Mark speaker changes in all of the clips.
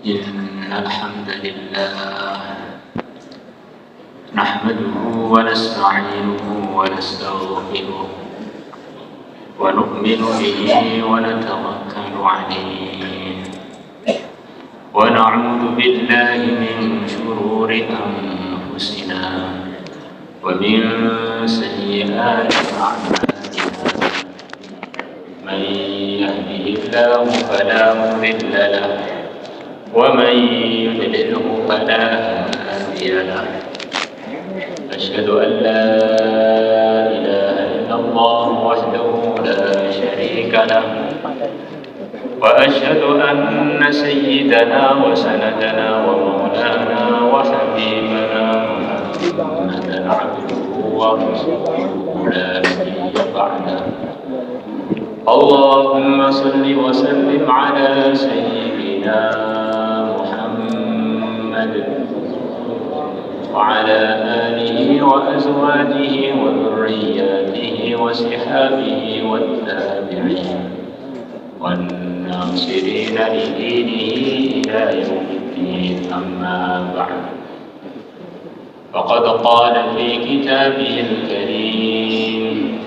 Speaker 1: إن الحمد لله نحمده ونستعينه ونستغفره ونؤمن به ونتوكل عليه ونعوذ بالله من شرور أنفسنا ومن سيئات أعمالنا من يهده الله فلا مضل له ومن يضلله فلا هادي له أشهد أن لا إله إلا الله وحده لا شريك له وأشهد أن سيدنا وسندنا ومولانا وحبيبنا محمدا عبده ورسوله لا نبي بعده اللهم صل وسلم على سيدنا محمد وعلى آله وأزواجه وذرياته وصحابه والتابعين والناصرين لدينه إلى يوم الدين أما بعد فقد قال في كتابه الكريم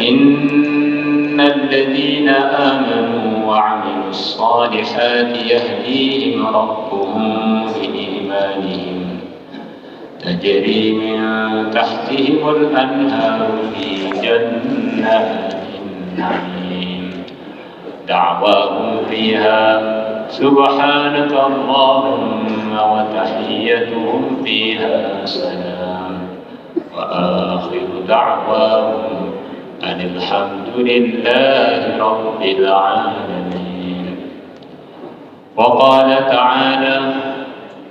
Speaker 1: إن الذين آمنوا وعملوا الصالحات يهديهم ربهم بإيمانهم تجري من تحتهم الأنهار في جنات النعيم دعواهم فيها سبحانك اللهم وتحيتهم فيها سلام وآخر دعواهم أن الحمد لله رب العالمين وقال تعالى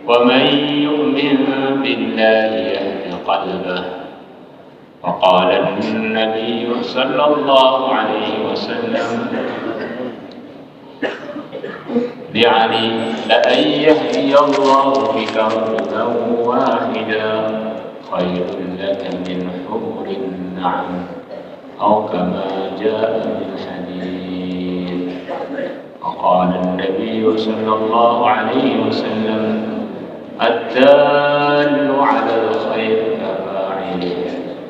Speaker 1: ومن يؤمن بالله يهد قلبه وقال النبي صلى الله عليه وسلم لعلي لأن يهدي الله بك رجلا واحدا خير لك من حور النعم أو كما جاء في الحديث وقال النبي صلى الله عليه وسلم الدال على الخير كفاعله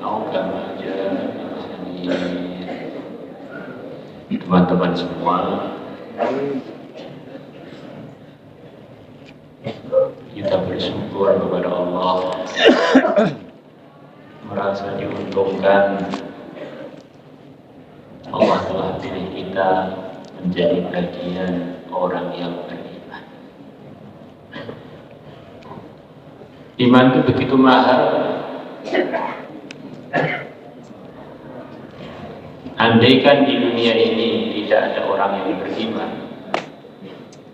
Speaker 1: أو كما جاء في الحديث. Teman-teman semua, kita bersyukur kepada Allah merasa diuntungkan Allah telah pilih kita menjadi bagian orang yang beriman. Iman itu begitu mahal. Andaikan di dunia ini tidak ada orang yang beriman,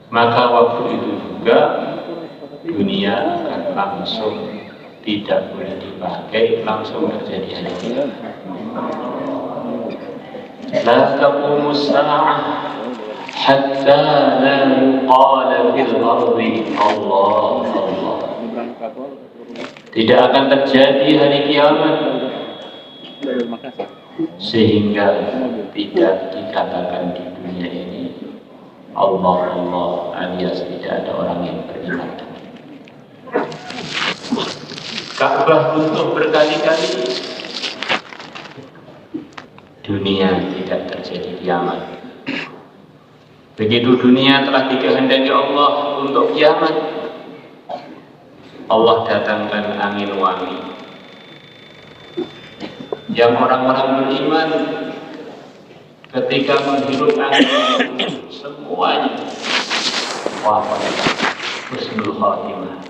Speaker 1: maka waktu itu juga dunia akan langsung tidak boleh dipakai, langsung terjadi hari kiamat. لا تقوم الساعة حتى لا يقال في الأرض الله الله. Tidak akan terjadi hari kiamat sehingga tidak dikatakan di dunia ini Allah Allah alias tidak ada orang yang beriman. Ka'bah runtuh berkali-kali, dunia tidak terjadi kiamat. Begitu dunia telah dikehendaki Allah untuk kiamat, Allah datangkan angin wangi yang orang-orang beriman ketika menghirup angin semuanya wafat husnul khatimah.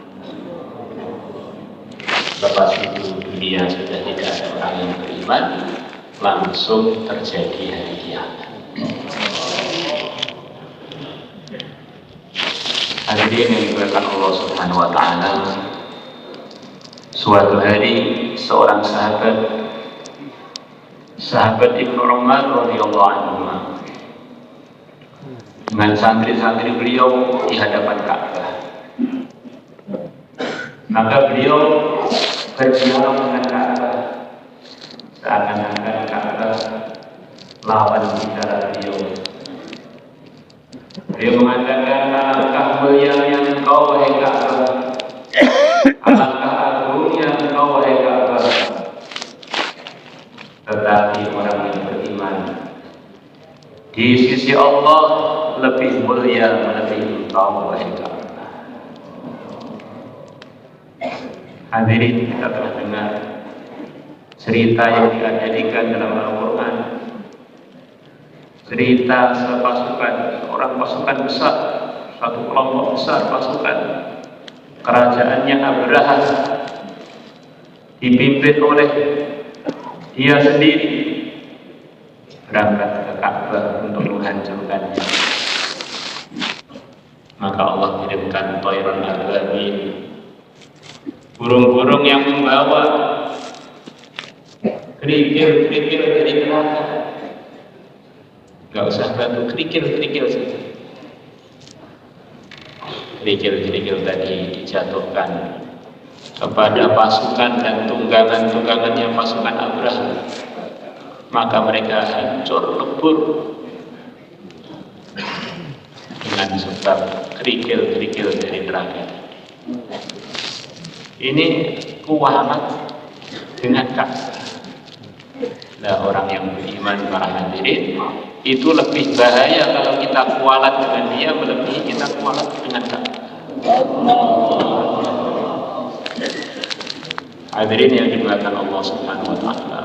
Speaker 1: Lepas itu dunia sudah tidak ada orang yang beriman, langsung terjadi hari kiamat. Hadirin yang dimuliakan Allah Subhanahu wa taala, suatu hari seorang sahabat Ibnu Umar radhiyallahu anhu dengan santri-santri beliau di hadapan Ka'bah. Maka beliau berdialog dengan Ka'bah, seakan-akan Ka'bah lawan bicara beliau. Beliau mengatakan, alangkah mulianya engkau wahai Ka'bah, alangkah agungnya engkau wahai Ka'bah. Tetapi orang yang beriman di sisi Allah lebih mulia melebihi engkau wahai Ka'bah. Hadirin, kita telah dengar cerita yang diabadikan dalam Al-Quran. Cerita sepasukan, seorang pasukan besar, satu kelompok besar pasukan, kerajaannya Abraha, dipimpin oleh dia sendiri, berangkat ke Ka'bah untuk menghancurkannya. Maka Allah kirimkan Tayran ababil, burung-burung yang membawa kerikil-kerikil dari neraka. Gak usah batu, kerikil-kerikil saja. Kerikil-kerikil tadi dijatuhkan kepada pasukan dan tunggangan-tunggangannya pasukan Abraham. Maka mereka hancur lebur dengan sebab kerikil-kerikil dari neraka. Ini kualat dengan Ka'bah. Nah, orang yang beriman, para hadirin, itu lebih bahaya kalau kita kualat dengan dia melebihi kita kualat dengan Ka'bah. Hadirin yang dimuliakan Allah Subhanahu wa taala.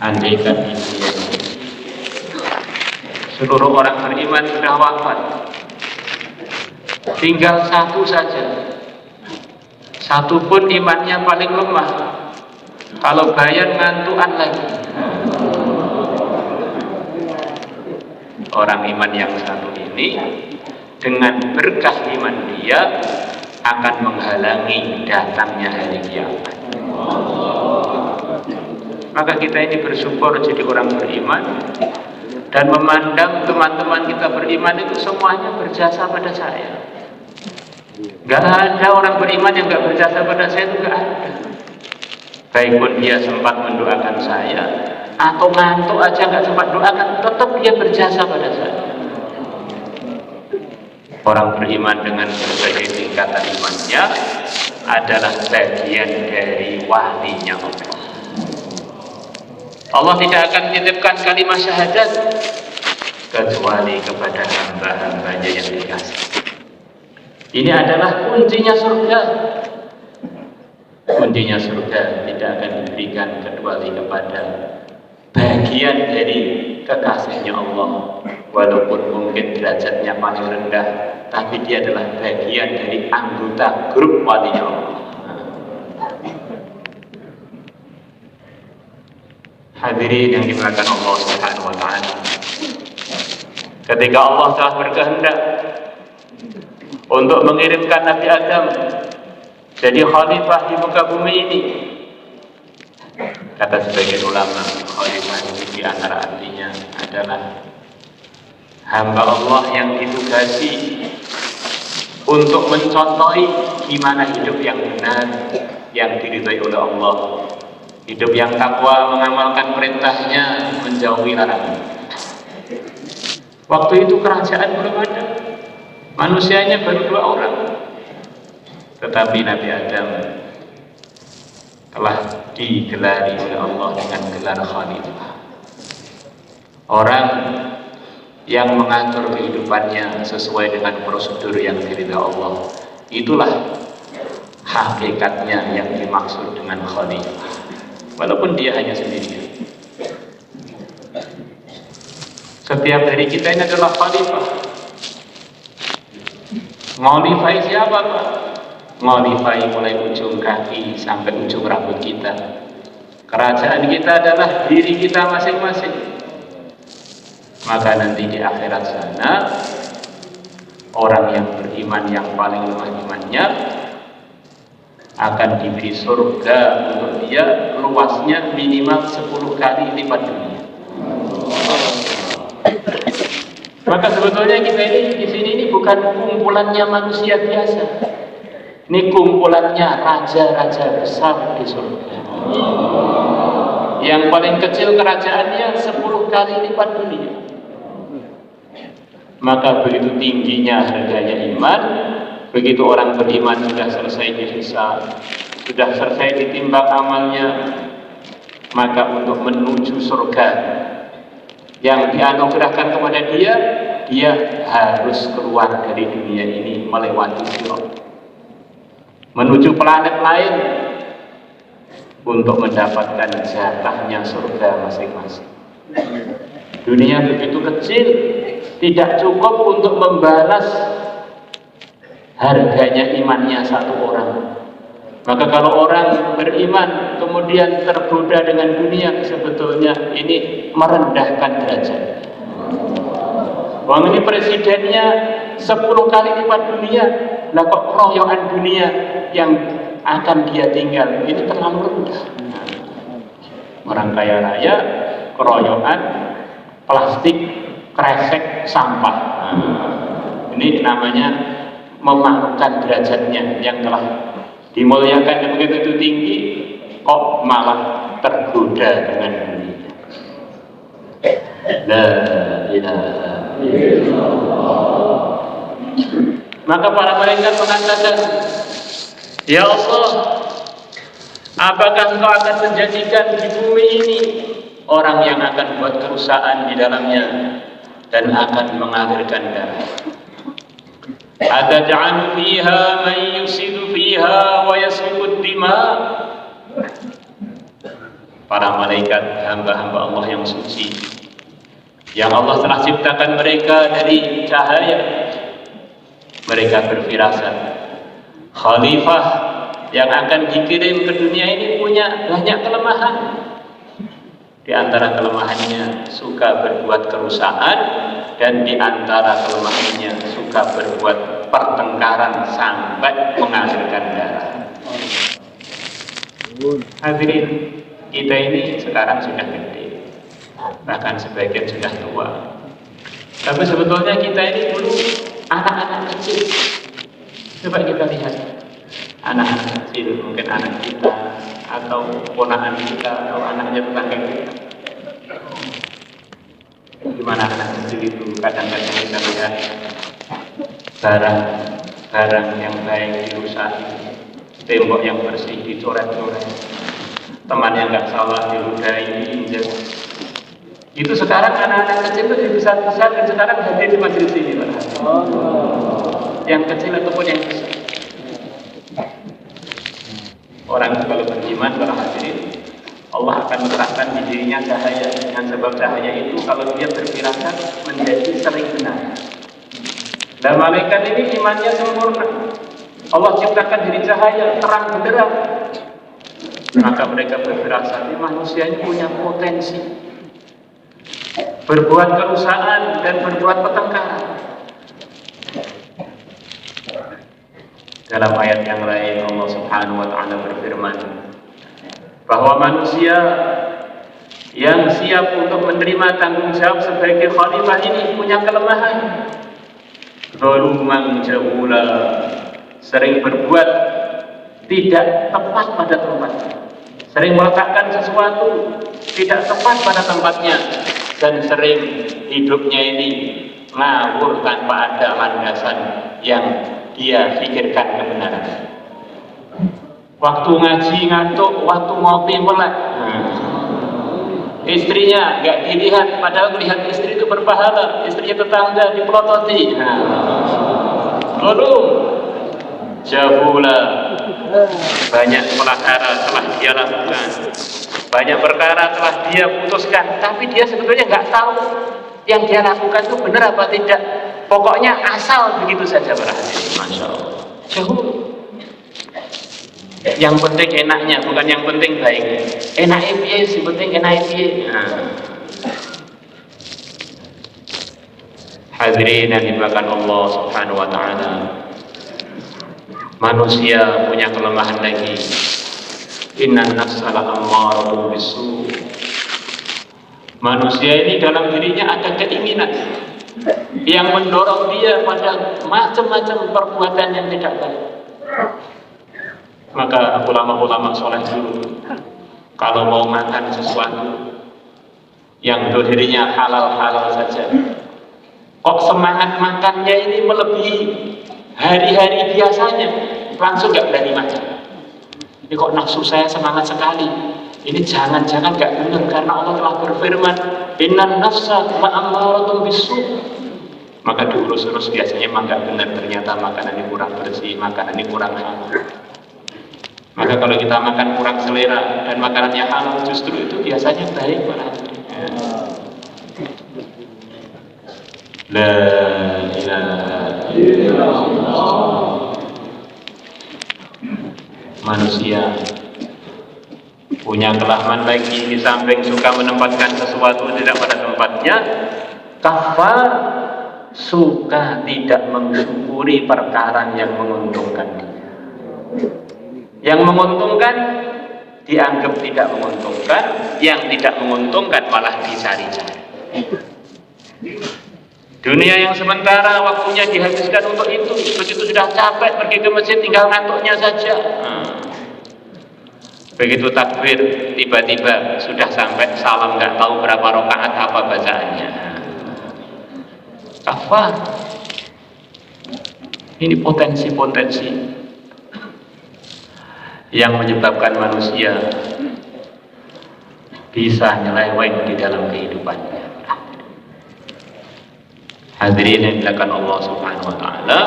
Speaker 1: Andaikan ini seluruh orang beriman sudah wafat, tinggal satu saja, satu pun imannya paling lemah, kalau bayan ngantukan lagi. Orang iman yang satu ini dengan berkah iman dia akan menghalangi datangnya hari kiamat. Maka kita ini bersyukur jadi orang beriman dan memandang teman-teman kita beriman itu semuanya berjasa pada saya. Gak ada orang beriman yang gak berjasa pada saya, itu gak ada. Baik pun dia sempat mendoakan saya atau ngantuk aja gak sempat doakan, tetap dia berjasa pada saya. Orang beriman dengan berbagai tingkatan imannya adalah bagian dari walinya Allah. Allah tidak akan menitipkan kalimat syahadat kecuali kepada hamba-hambanya yang dikasih. Ini adalah kuncinya surga. Kuncinya surga tidak akan diberikan kecuali kepada bagian dari kekasihnya Allah. Walaupun mungkin derajatnya paling rendah, tapi dia adalah bagian dari anggota grup walinya Allah. Hadirin yang dimuliakan Allah Subhanahu wa taala. Ketika Allah telah berkehendak untuk mengirimkan Nabi Adam jadi khalifah di muka bumi ini, kata sebagian ulama, khalifah itu di antara artinya adalah hamba Allah yang ditugasi untuk mencontohi gimana hidup yang benar, yang diridhai oleh Allah. Hidup yang takwa, mengamalkan perintahnya, menjauhi larangan. Waktu itu kerajaan belum ada, manusianya baru 2 orang. Tetapi Nabi Adam telah digelari oleh Allah dengan gelar khalifah. Orang yang mengatur kehidupannya sesuai dengan prosedur yang diridhai Allah. Itulah hakikatnya yang dimaksud dengan khalifah. Walaupun dia hanya sendirian. Setiap dari kita ini adalah khalifah. Ngalifai siapa, Pak? Ngalifai mulai ujung kaki sampai ujung rambut kita. Kerajaan kita adalah diri kita masing-masing. Maka nanti di akhirat sana, orang yang beriman yang paling lemah imannya akan diberi surga untuk dia luasnya minimal 10 kali lipat dunia. Maka sebetulnya kita ini di sini ini bukan kumpulannya manusia biasa. Ini kumpulannya raja-raja besar di surga. Yang paling kecil kerajaannya 10 kali lipat dunia. Maka begitu tingginya harganya iman, begitu orang beriman sudah selesai dihisab, sudah selesai ditimbang amalnya, maka untuk menuju surga yang dianugerahkan kepada dia, dia harus keluar dari dunia ini melewati sirat, menuju planet lain untuk mendapatkan jatahnya surga masing-masing. Dunia begitu kecil, tidak cukup untuk membalas harganya imannya satu orang. Maka kalau orang beriman kemudian tergoda dengan dunia, sebetulnya ini merendahkan derajat. Wong ini presidennya 10 kali lipat dunia, lah kok keroyokan dunia yang akan dia tinggal ini terlalu rendah. Orang kaya raya keroyokan plastik, kresek, sampah. Ini namanya memalukan derajatnya yang telah dimuliakan yang begitu tinggi, kok malah tergoda dengan dunia. La ilaha illallah. Maka para malaikat mengatakan, ya Allah, apakah Engkau akan menjadikan di bumi ini orang yang akan buat kerusakan di dalamnya dan akan mengalirkan darah? Ataj'alu fiha man yusidu fiha wa yasfiku dima. Para malaikat, hamba-hamba Allah yang suci, yang Allah telah ciptakan mereka dari cahaya, mereka berfirasat, khalifah yang akan dikirim ke dunia ini punya banyak kelemahan. Di antara kelemahannya suka berbuat kerusakan, dan di antara kelemahannya suka berbuat pertengkaran sampai mengalirkan darah. Hadirin, kita ini sekarang sudah gede, bahkan sebagian sudah tua. Tapi sebetulnya kita ini dulu anak-anak kecil. Coba kita lihat anak-anak kecil, mungkin anak kita atau ponakan kita atau anaknya tetangga kita. Gimana anak kecil itu kadang-kadang kita lihat barang yang baik dirusak, tembok yang bersih dicoret-coret, teman yang nggak salah diludahi, diinjak. Itu sekarang anak-anak kecil itu dibesar-besar dan sekarang hadir di majelis ini, Pak. Yang kecil ataupun yang besar. Orang kalau beriman, kalau hadirin, Allah akan menerapkan di dirinya cahaya. Dengan sebab cahaya itu kalau dia berfirasat menjadi sering benar. Dan malaikat ini imannya sempurna. Allah ciptakan diri cahaya, terang benderang. Maka mereka berfirasat, manusia ini punya potensi berbuat kerusakan dan berbuat pertengkaran. Dalam ayat yang lain Allah Subhanahu wa taala berfirman bahwa manusia yang siap untuk menerima tanggung jawab sebagai khalifah ini punya kelemahan. Zaluman jahula, sering berbuat tidak tepat pada tempatnya, sering meletakkan sesuatu tidak tepat pada tempatnya, dan sering hidupnya ini ngawur tanpa ada landasan yang dia pikirkan kebenaran. Waktu ngaji ngantuk, waktu ngopi melek. Istrinya nggak dilihat, padahal melihat istri itu berpahala. Istrinya tetangga dipelototi. Lalu jahula, banyak perkara telah dia lakukan, banyak perkara telah dia putuskan, tapi dia sebetulnya nggak tahu yang dia lakukan itu benar apa tidak. Pokoknya asal begitu saja berarti. Masya Allah. Jahul. Yang penting enaknya, bukan yang penting baiknya. Enaknya piye, sing penting enaknya piye. Hadirin yang dimuliakan Allah Subhanahu wa taala. Manusia punya kelemahan lagi. Innan nafsa la'ammaratun bisu. Manusia ini dalam dirinya ada keinginan yang mendorong dia pada macam-macam perbuatan yang tidak baik. Maka ulama-ulama soleh dulu kalau mau makan sesuatu yang dohirnya halal-halal saja, kok semangat makannya ini melebihi hari-hari biasanya, langsung nggak berani makan. Ini kok nafsu saya semangat sekali. Ini jangan-jangan nggak benar, karena Allah telah berfirman, innan nafsa ma'ammaratun bisu'. Maka diurus-urus biasanya memang nggak benar, ternyata makanan ini kurang bersih, makanan ini kurang halal. Maka kalau kita makan kurang selera dan makanannya halal, justru itu biasanya baik para hadirin. La ilaha illallah. Manusia punya kelemahan lagi, di samping suka menempatkan sesuatu tidak pada tempatnya, kafar, suka tidak mensyukuri perkara yang menguntungkan dia. Yang menguntungkan dianggap tidak menguntungkan, yang tidak menguntungkan malah dicari-cari. Dunia yang sementara waktunya dihabiskan untuk itu, begitu sudah capek pergi ke masjid tinggal ngantuknya saja. Begitu takbir tiba-tiba sudah sampai salam nggak tahu berapa rakaat apa bacaannya. Kafar. Ini potensi-potensi yang menyebabkan manusia bisa nyeleweng di dalam kehidupannya. Hadirin yang dilakukan Allah Subhanahu wa taala,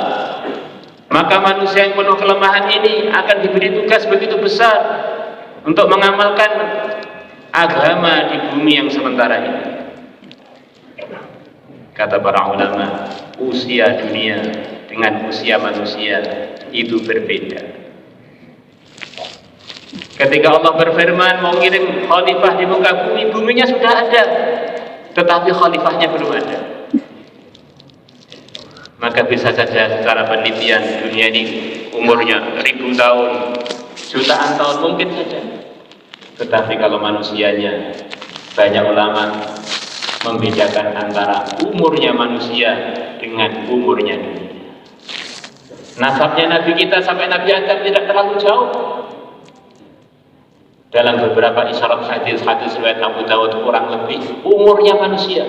Speaker 1: maka manusia yang penuh kelemahan ini akan diberi tugas begitu besar untuk mengamalkan agama di bumi yang sementara ini. Kata para ulama, usia dunia dengan usia manusia itu berbeda. Ketika Allah berfirman mau ngirim khalifah di muka bumi, buminya sudah ada, tetapi khalifahnya belum ada. Maka bisa saja secara penelitian dunia ini umurnya 1000 tahun, jutaan tahun mungkin saja. Tetapi kalau manusianya, banyak ulama membedakan antara umurnya manusia dengan umurnya dunia. Nasabnya Nabi kita sampai Nabi Adam tidak terlalu jauh. Dalam beberapa isyarat hadis riwayat Abu Dawud kurang lebih umurnya manusia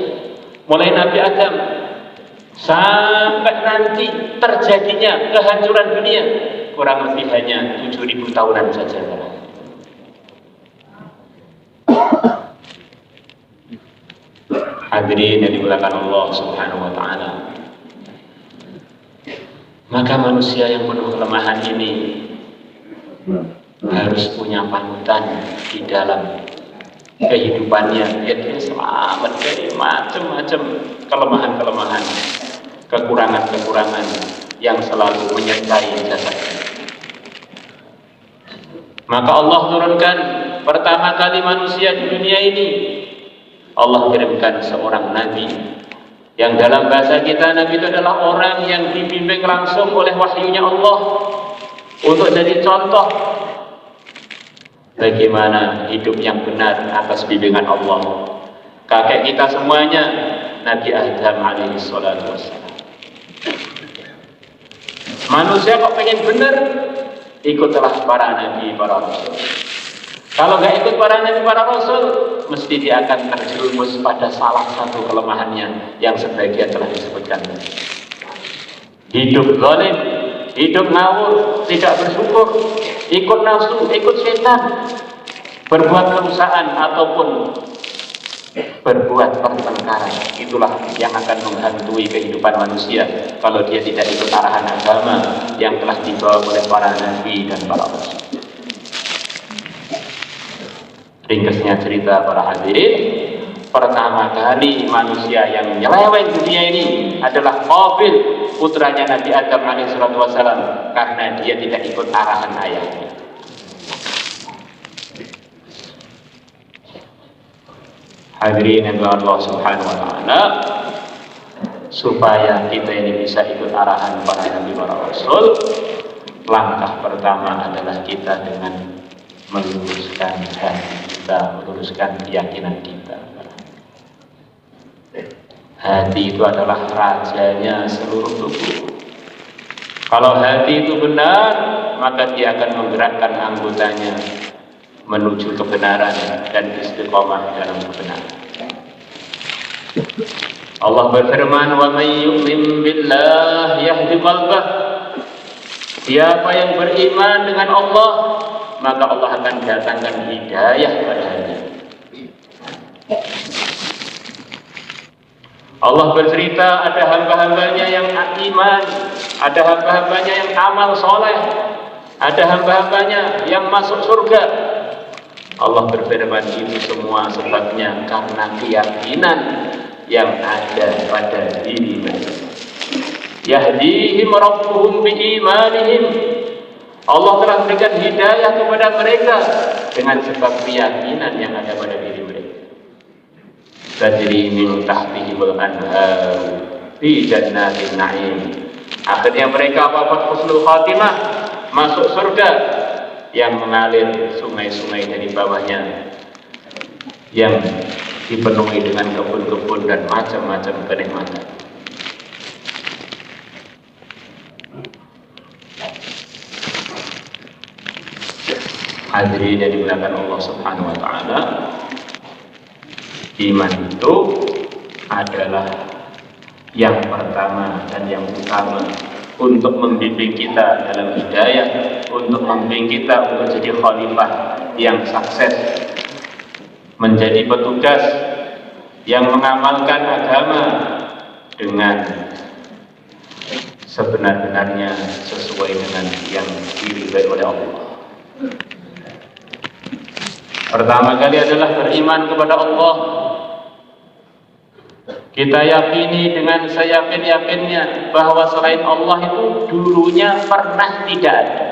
Speaker 1: mulai Nabi Adam sampai nanti terjadinya kehancuran dunia kurang lebih hanya 7.000 tahunan saja. Hadirin yang dimuliakan Allah Subhanahu wa taala, maka manusia yang penuh kelemahan ini harus punya panutan di dalam kehidupannya, yaitu selamat dari macam-macam kelemahan-kelemahan, kekurangan-kekurangan yang selalu menyertai jasadnya. Maka Allah turunkan pertama kali manusia di dunia ini, Allah kirimkan seorang nabi yang dalam bahasa kita nabi itu adalah orang yang dibimbing langsung oleh wahyunya Allah untuk jadi contoh bagaimana hidup yang benar atas bimbingan Allah. Kakek kita semuanya Nabi Adam alaihi salatu wassalam. Manusia kok pengen benar, ikutlah para nabi, para rasul. Kalau nggak ikut para nabi, para rasul, mesti dia akan terjerumus pada salah satu kelemahannya yang sebagian telah disebutkan. Hidup zalim, hidup ngawur, tidak bersyukur, ikut nafsu, ikut setan, berbuat kerusakan ataupun berbuat pertengkaran. Itulah yang akan menghantui kehidupan manusia kalau dia tidak ikut arahan agama yang telah dibawa oleh para nabi dan para rasul. Ringkasnya cerita para hadirin, pertama kali manusia yang nyeleweng dunia ini adalah Qabil, putranya Nabi Adam alaihissalatu wassalam, karena dia tidak ikut arahan ayahnya. Hadirin yang Allah Subhanahu wa taala, supaya kita ini bisa ikut arahan para nabi para rasul, langkah pertama adalah kita dengan meluruskan hati kita, meluruskan keyakinan kita. Hati itu adalah rajanya seluruh tubuh. Kalau hati itu benar, maka dia akan menggerakkan anggotanya menuju kebenaran dan istiqomah dalam kebenaran. Allah berfirman, "Wa may yu'min billah yahdi qalbah." Siapa yang beriman dengan Allah, maka Allah akan datangkan hidayah pada hatinya. Allah bercerita ada hamba-hambanya yang iman, ada hamba-hambanya yang amal soleh, ada hamba-hambanya yang masuk surga. Allah berfirman, ini semua sebabnya karena keyakinan yang ada pada diri mereka. Yahdihim rabbuhum biimanihim. Allah telah berikan hidayah kepada mereka dengan sebab keyakinan yang ada pada diri mereka. Tajri min tahtihimul anhar fi jannatin na'im. Akhirnya mereka wafat husnul khatimah, masuk surga yang mengalir sungai-sungai dari bawahnya, yang dipenuhi dengan kebun-kebun dan macam-macam kenikmatan. Hadirin yang dimuliakan Allah Subhanahu wa taala, iman itu adalah yang pertama dan yang utama untuk membimbing kita dalam hidayah, untuk membimbing kita untuk jadi khalifah yang sukses, menjadi petugas yang mengamalkan agama dengan sebenar-benarnya sesuai dengan yang diridhai oleh Allah. Pertama kali adalah beriman kepada Allah. Kita yakini dengan seyakin-yakinnya bahwa selain Allah itu dulunya pernah tidak ada.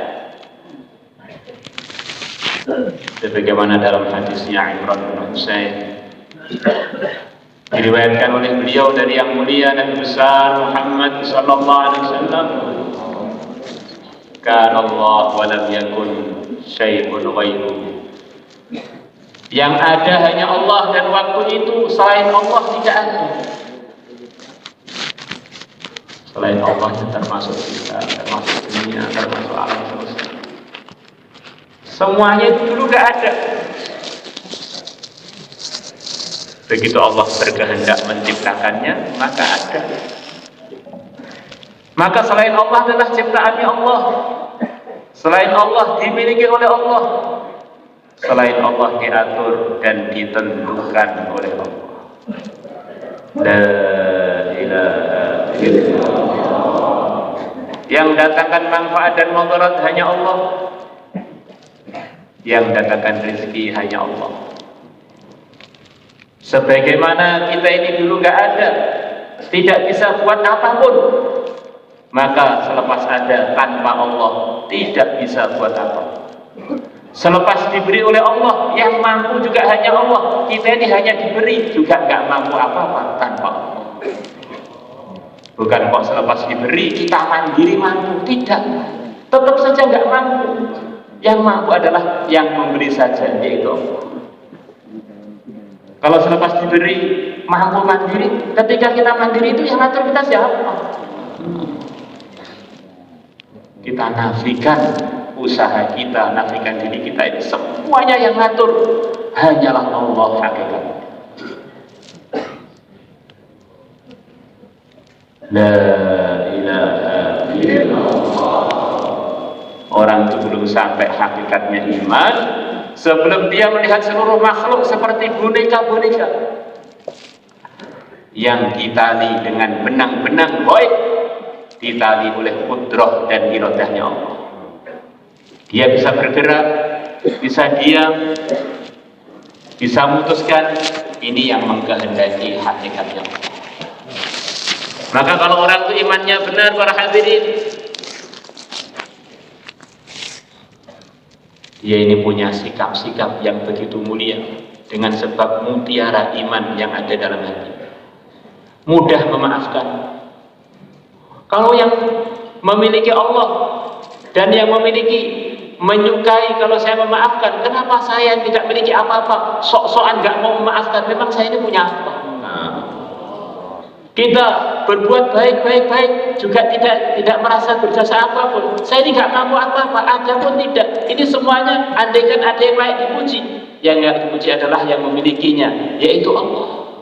Speaker 1: Sebagaimana dalam hadisnya Imran bin Husain, diriwayatkan oleh beliau dari yang mulia Nabi besar Muhammad sallallahu alaihi wasallam, kana Allah wa lam yakun syai'un ghairuhu. Yang ada hanya Allah dan waktu itu selain Allah tidak ada. Selain Allah termasuk kita, termasuk dunia, termasuk alam semesta. Semuanya itu dulu gak ada. Begitu Allah berkehendak menciptakannya, maka ada. Maka selain Allah adalah ciptaannya Allah. Selain Allah dimiliki oleh Allah. Selain Allah diatur dan ditentukan oleh Allah. La ilaha illallah. Yang datangkan manfaat dan mudarat hanya Allah. Yang datangkan rezeki hanya Allah. Sebagaimana kita ini dulu gak ada, tidak bisa buat apapun, maka selepas ada tanpa Allah tidak bisa buat apa. Selepas diberi oleh Allah, yang mampu juga hanya Allah. Kita ini hanya diberi, juga gak mampu apa-apa tanpa Allah. Bukan kok selepas diberi kita mandiri mampu, tidak. Tetap saja gak mampu. Yang mampu adalah yang memberi saja, yaitu Allah. Kalau selepas diberi mampu mandiri, ketika kita mandiri itu yang ngatur kita siapa? Kita nafikan usaha kita, nafikan diri kita, ini semuanya yang ngatur hanyalah Allah hakikat. La ilaha illallah. Orang itu belum sampai hakikatnya iman sebelum dia melihat seluruh makhluk seperti boneka-boneka yang ditali dengan benang-benang gaib, ditali oleh kudrah dan iradahnya Allah. Dia bisa bergerak, bisa diam, bisa memutuskan. Ini yang mengkehendaki hakikatnya Allah. Maka kalau orang itu imannya benar, para hadirin, dia ini punya sikap-sikap yang begitu mulia dengan sebab mutiara iman yang ada dalam hati. Mudah memaafkan. Kalau yang memiliki Allah dan yang memiliki menyukai kalau saya memaafkan, kenapa saya tidak memiliki apa-apa? Sok-sokan gak mau memaafkan, memang saya ini punya apa? Nah, Kita berbuat baik juga tidak merasa berjasa apapun. Saya ini nggak mampu apa-apa, ada pun tidak. Ini semuanya andaikan ada yang baik dipuji. Yang nggak dipuji adalah yang memilikinya, yaitu Allah.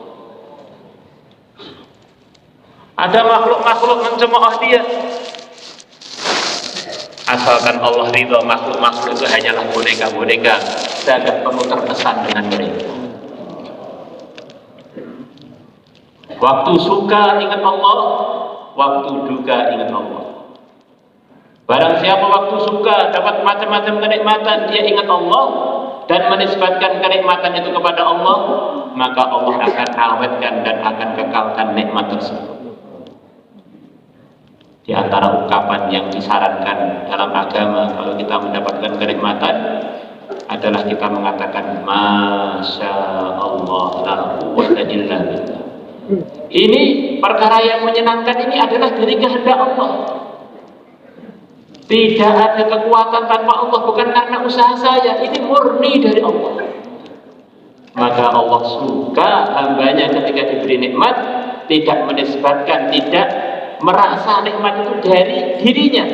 Speaker 1: Ada makhluk-makhluk mencemooh dia. Asalkan Allah ridho, makhluk-makhluk itu hanyalah boneka-boneka. Saya tidak perlu terkesan dengan mereka. Waktu suka ingat Allah, waktu duka ingat Allah. Barang siapa waktu suka dapat macam-macam kenikmatan, dia ingat Allah dan menisbatkan kenikmatan itu kepada Allah, maka Allah akan awetkan dan akan kekalkan nikmat tersebut. Di antara ungkapan yang disarankan dalam agama kalau kita mendapatkan kenikmatan adalah kita mengatakan Masya Allah la quwwata illa billah. Ini perkara yang menyenangkan ini adalah dari kehendak Allah. Tidak ada kekuatan tanpa Allah, bukan karena usaha saya, ini murni dari Allah. Maka Allah suka hambanya ketika diberi nikmat, tidak menisbatkan, tidak merasa nikmat itu dari dirinya,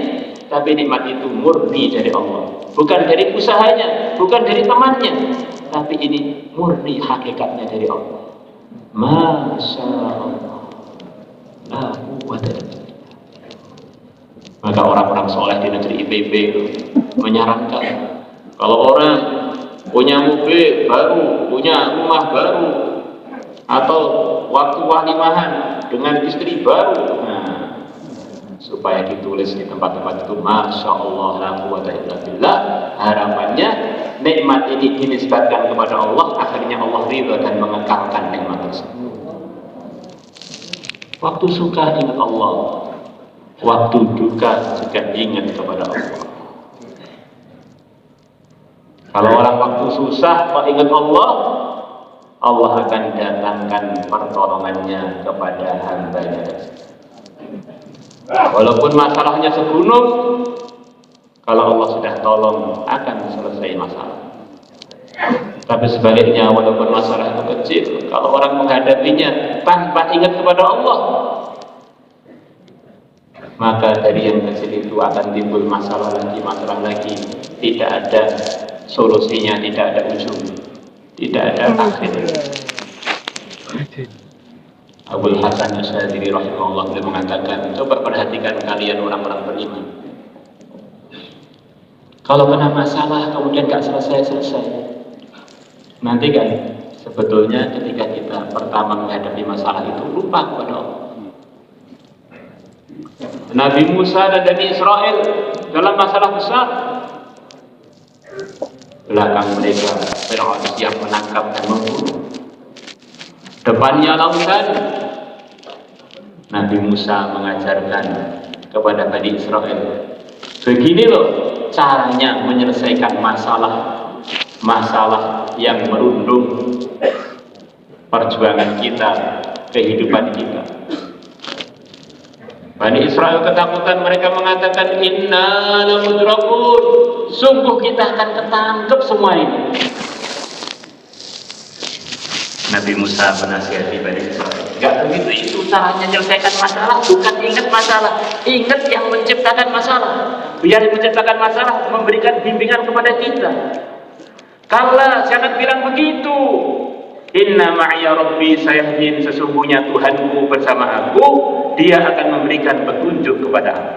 Speaker 1: tapi nikmat itu murni dari Allah, bukan dari usahanya, bukan dari temannya, tapi ini murni hakikatnya dari Allah. Masya Allah la quwwata illa billah. Maka orang-orang soleh di negeri IPB menyarankan kalau orang punya mobil baru, punya rumah baru, atau waktu walimahan dengan istri baru, supaya ditulis di tempat-tempat itu Masya Allah la quwwata illa billah. Harapannya nikmat ini dinisbatkan kepada Allah, akhirnya Allah ridha dan mengekalkan nikmat tersebut. Waktu suka ingat Allah, waktu duka juga ingat kepada Allah. Kalau orang waktu susah kok ingat Allah, Allah akan datangkan pertolongannya kepada hambanya. Walaupun masalahnya segunung, kalau Allah sudah tolong akan selesai masalah. Tapi sebaliknya, walaupun masalah itu kecil, kalau orang menghadapinya tanpa ingat kepada Allah, maka dari yang kecil itu akan timbul masalah lagi, tidak ada solusinya, tidak ada ujung, tidak ada akhir. Abul Hasan Asy'ari rahimahullah beliau mengatakan, coba perhatikan kalian orang-orang beriman. Kalau kena masalah kemudian gak selesai-selesai, nanti kan sebetulnya ketika kita pertama menghadapi masalah itu lupa kepada Allah. Nabi Musa dan Bani Israel dalam masalah besar, belakang mereka Fir'aun yang menangkap dan membunuh, depannya lautan. Nabi Musa mengajarkan kepada Bani Israel, begini loh caranya menyelesaikan masalah yang merundung perjuangan kita, kehidupan kita. Bani Israel ketakutan, mereka mengatakan inna lamudrakun, sungguh kita akan ketangkep semua ini. Nabi Musa menasihati Bani Israel, enggak begitu, itu caranya menyelesaikan masalah, bukan ingat masalah, ingat yang menciptakan masalah. Biar yang menciptakan masalah memberikan bimbingan kepada kita. Kala, jangan bilang begitu. Inna ma'ya rabbi sayahdin, sesungguhnya Tuhanku bersama aku, dia akan memberikan petunjuk kepada aku.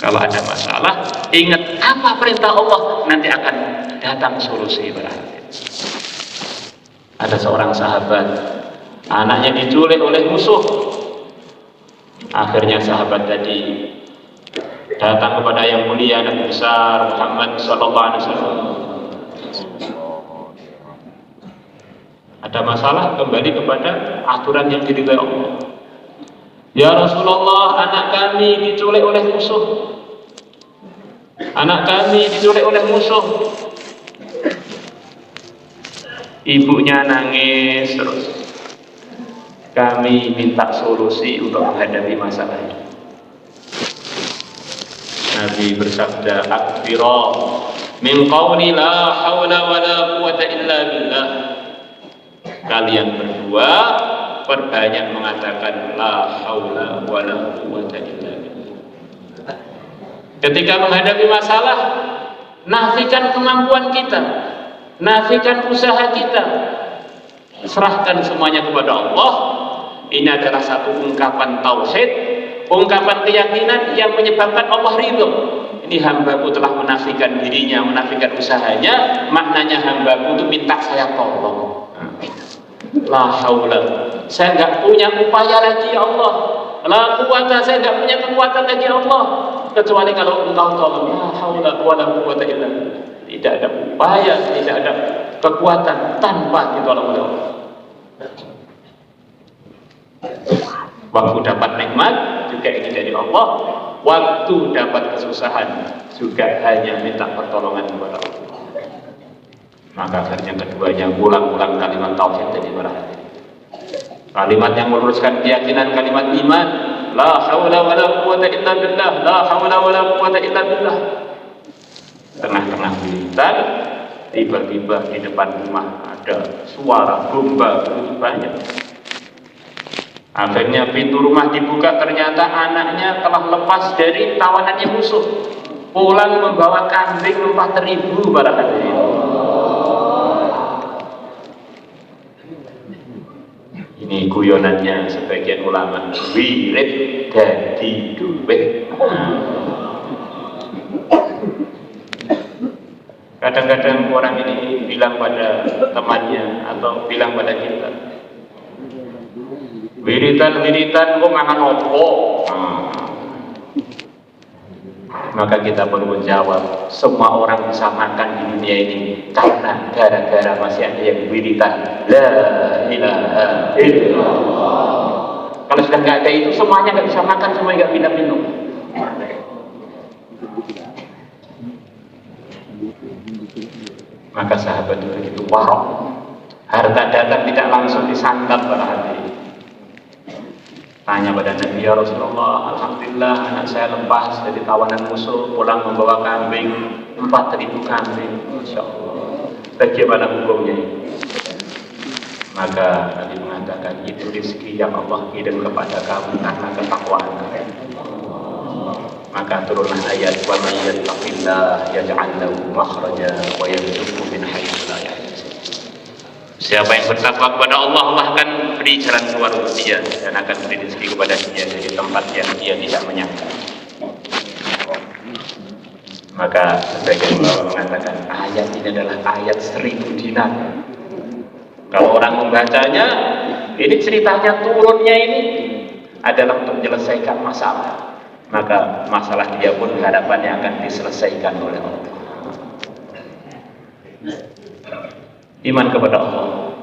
Speaker 1: Kalau ada masalah, ingat apa perintah Allah, nanti akan datang solusi berarti. Ada seorang sahabat, anaknya diculik oleh musuh. Akhirnya sahabat tadi datang kepada yang mulia Nabi besar Muhammad sallallahu alaihi wasallam. Ada masalah, kembali kepada aturan yang diridhai Allah. Ya Rasulullah, anak kami diculik oleh musuh. Anak kami diculik oleh musuh. Ibunya nangis terus. Kami minta solusi untuk menghadapi masalah ini. Nabi bersabda, akbira min qawli la hawla wa la quwwata illa billah. Kalian berdua perbanyak mengatakan la haula wala quwwata illa billah. Ketika menghadapi masalah, nafikan kemampuan kita, nafikan usaha kita, serahkan semuanya kepada Allah. Ini adalah satu ungkapan tauhid, ungkapan keyakinan yang menyebabkan Allah ridho. Ini hambaku telah menafikan dirinya, menafikan usahanya, maknanya hambaku itu minta saya tolong. La haula, saya nggak punya upaya lagi ya Allah. La quwwata, saya nggak punya kekuatan lagi ya Allah, kecuali kalau Engkau tolong. La haula wala quwwata illa billah. Tidak ada upaya, tidak ada kekuatan tanpa ditolong oleh Allah. Waktu dapat nikmat juga ini dari Allah, waktu dapat kesusahan juga hanya minta pertolongan kepada Allah. Maka akhirnya keduanya ulang-ulang kalimat tauhid dari para hadirin. Kalimat yang meluruskan keyakinan, kalimat iman, la haula wala quwwata illa billah, la haula wala quwwata illa billah. Tengah-tengah militan, tiba-tiba di depan rumah ada suara bomba begitu banyak. Akhirnya pintu rumah dibuka, ternyata anaknya telah lepas dari tawanannya musuh, pulang membawa kambing 4.000 para hadirin. Ini guyonannya sebagian ulama, wirid dadi duit. Kadang-kadang orang ini bilang pada temannya atau bilang pada kita, wiritan kok makan opo. Maka kita perlu menjawab, semua orang bisa makan di dunia ini karena gara-gara masih ada yang wiritan la ilaha illallah. Kalau sudah nggak ada itu, semuanya nggak bisa makan, semuanya nggak bisa minum. Maka sahabat itu begitu warok, harta datang tidak langsung disantap para hadirin. Tanya pada Nabi, ya Rasulullah, alhamdulillah anak saya lepas dari tawanan musuh, pulang membawa kambing 4.000 kambing. Masya Allah, bagaimana hukumnya? Maka Nabi mengatakan, itu rezeki yang Allah kirim kepada kamu karena ketakwaan. Maka turunlah ayat, wa man yattaqillah yaj'al lahu makhraja wa yarzuqhu min haitsu la yahtasib. Siapa yang bertakwa kepada Allah, Allah akan beri jalan keluar untuk dia dan akan beri rezeki kepada dia dari tempat yang dia tidak menyangka. Maka sebagian ulama mengatakan ayat ini adalah ayat 1000 dinar. Kalau orang membacanya, ini ceritanya turunnya ini adalah untuk menyelesaikan masalah. Maka masalah dia pun harapannya akan diselesaikan oleh Allah. Iman kepada Allah.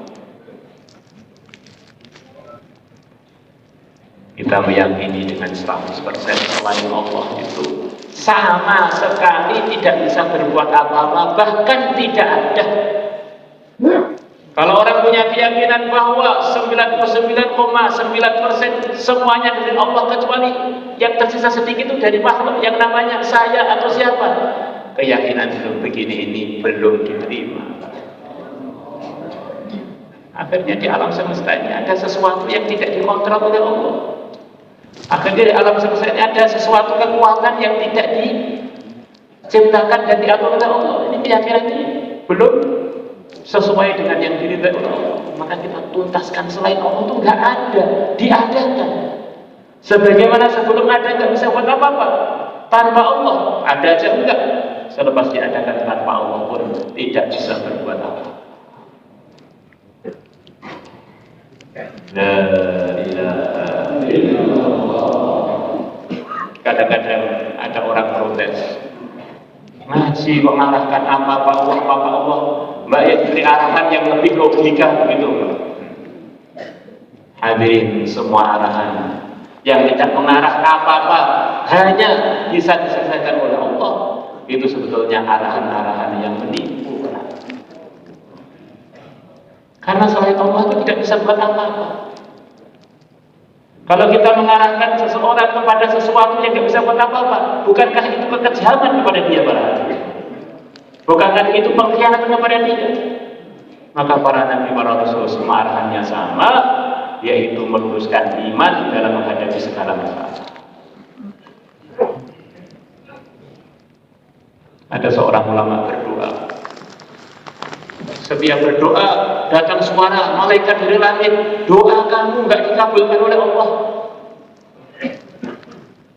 Speaker 1: Kita meyakini dengan 100% selain Allah itu sama sekali tidak bisa berbuat apa-apa, bahkan tidak ada. Kalau orang punya keyakinan bahwa 99,9% semuanya dari Allah, kecuali yang tersisa sedikit itu dari makhluk yang namanya saya atau siapa, keyakinan begini ini belum diterima. Akhirnya di alam semesta ini ada sesuatu yang tidak dikontrol oleh Allah. Akhirnya di alam semesta ini ada sesuatu kekuatan yang tidak diciptakan dan diatur oleh Allah. Ini keyakinan ini belum sesuai dengan yang diridhai oleh Allah. Maka kita tuntaskan, selain Allah itu nggak ada, diadakan. Sebagaimana sebelum ada nggak bisa buat apa-apa, tanpa Allah ada aja enggak. Selepas diadakan tanpa Allah pun tidak bisa berbuat apa. La ilaha illallah. Kadang-kadang ada orang protes, ngaji kok mengarahkan apa-apa Allah, Mbak ya beri arahan yang lebih logika begitu. Hadirin, semua arahan yang tidak mengarah apa-apa hanya bisa diselesaikan oleh Allah, itu sebetulnya arahan-arahan yang menipu. Karena selain Allah itu tidak bisa buat apa-apa. Kalau kita mengarahkan seseorang kepada sesuatu yang tidak bisa buat apa-apa, bukankah itu kekejaman kepada dia, para hadirin? Bukankah itu pengkhianatan kepada dia? Maka para nabi, para rasul semua arahannya sama, yaitu meluruskan iman dalam menghadapi segala masalah. Ada seorang ulama berdoa. Setiap berdoa datang suara malaikat dari langit, doa kamu nggak dikabulkan oleh Allah.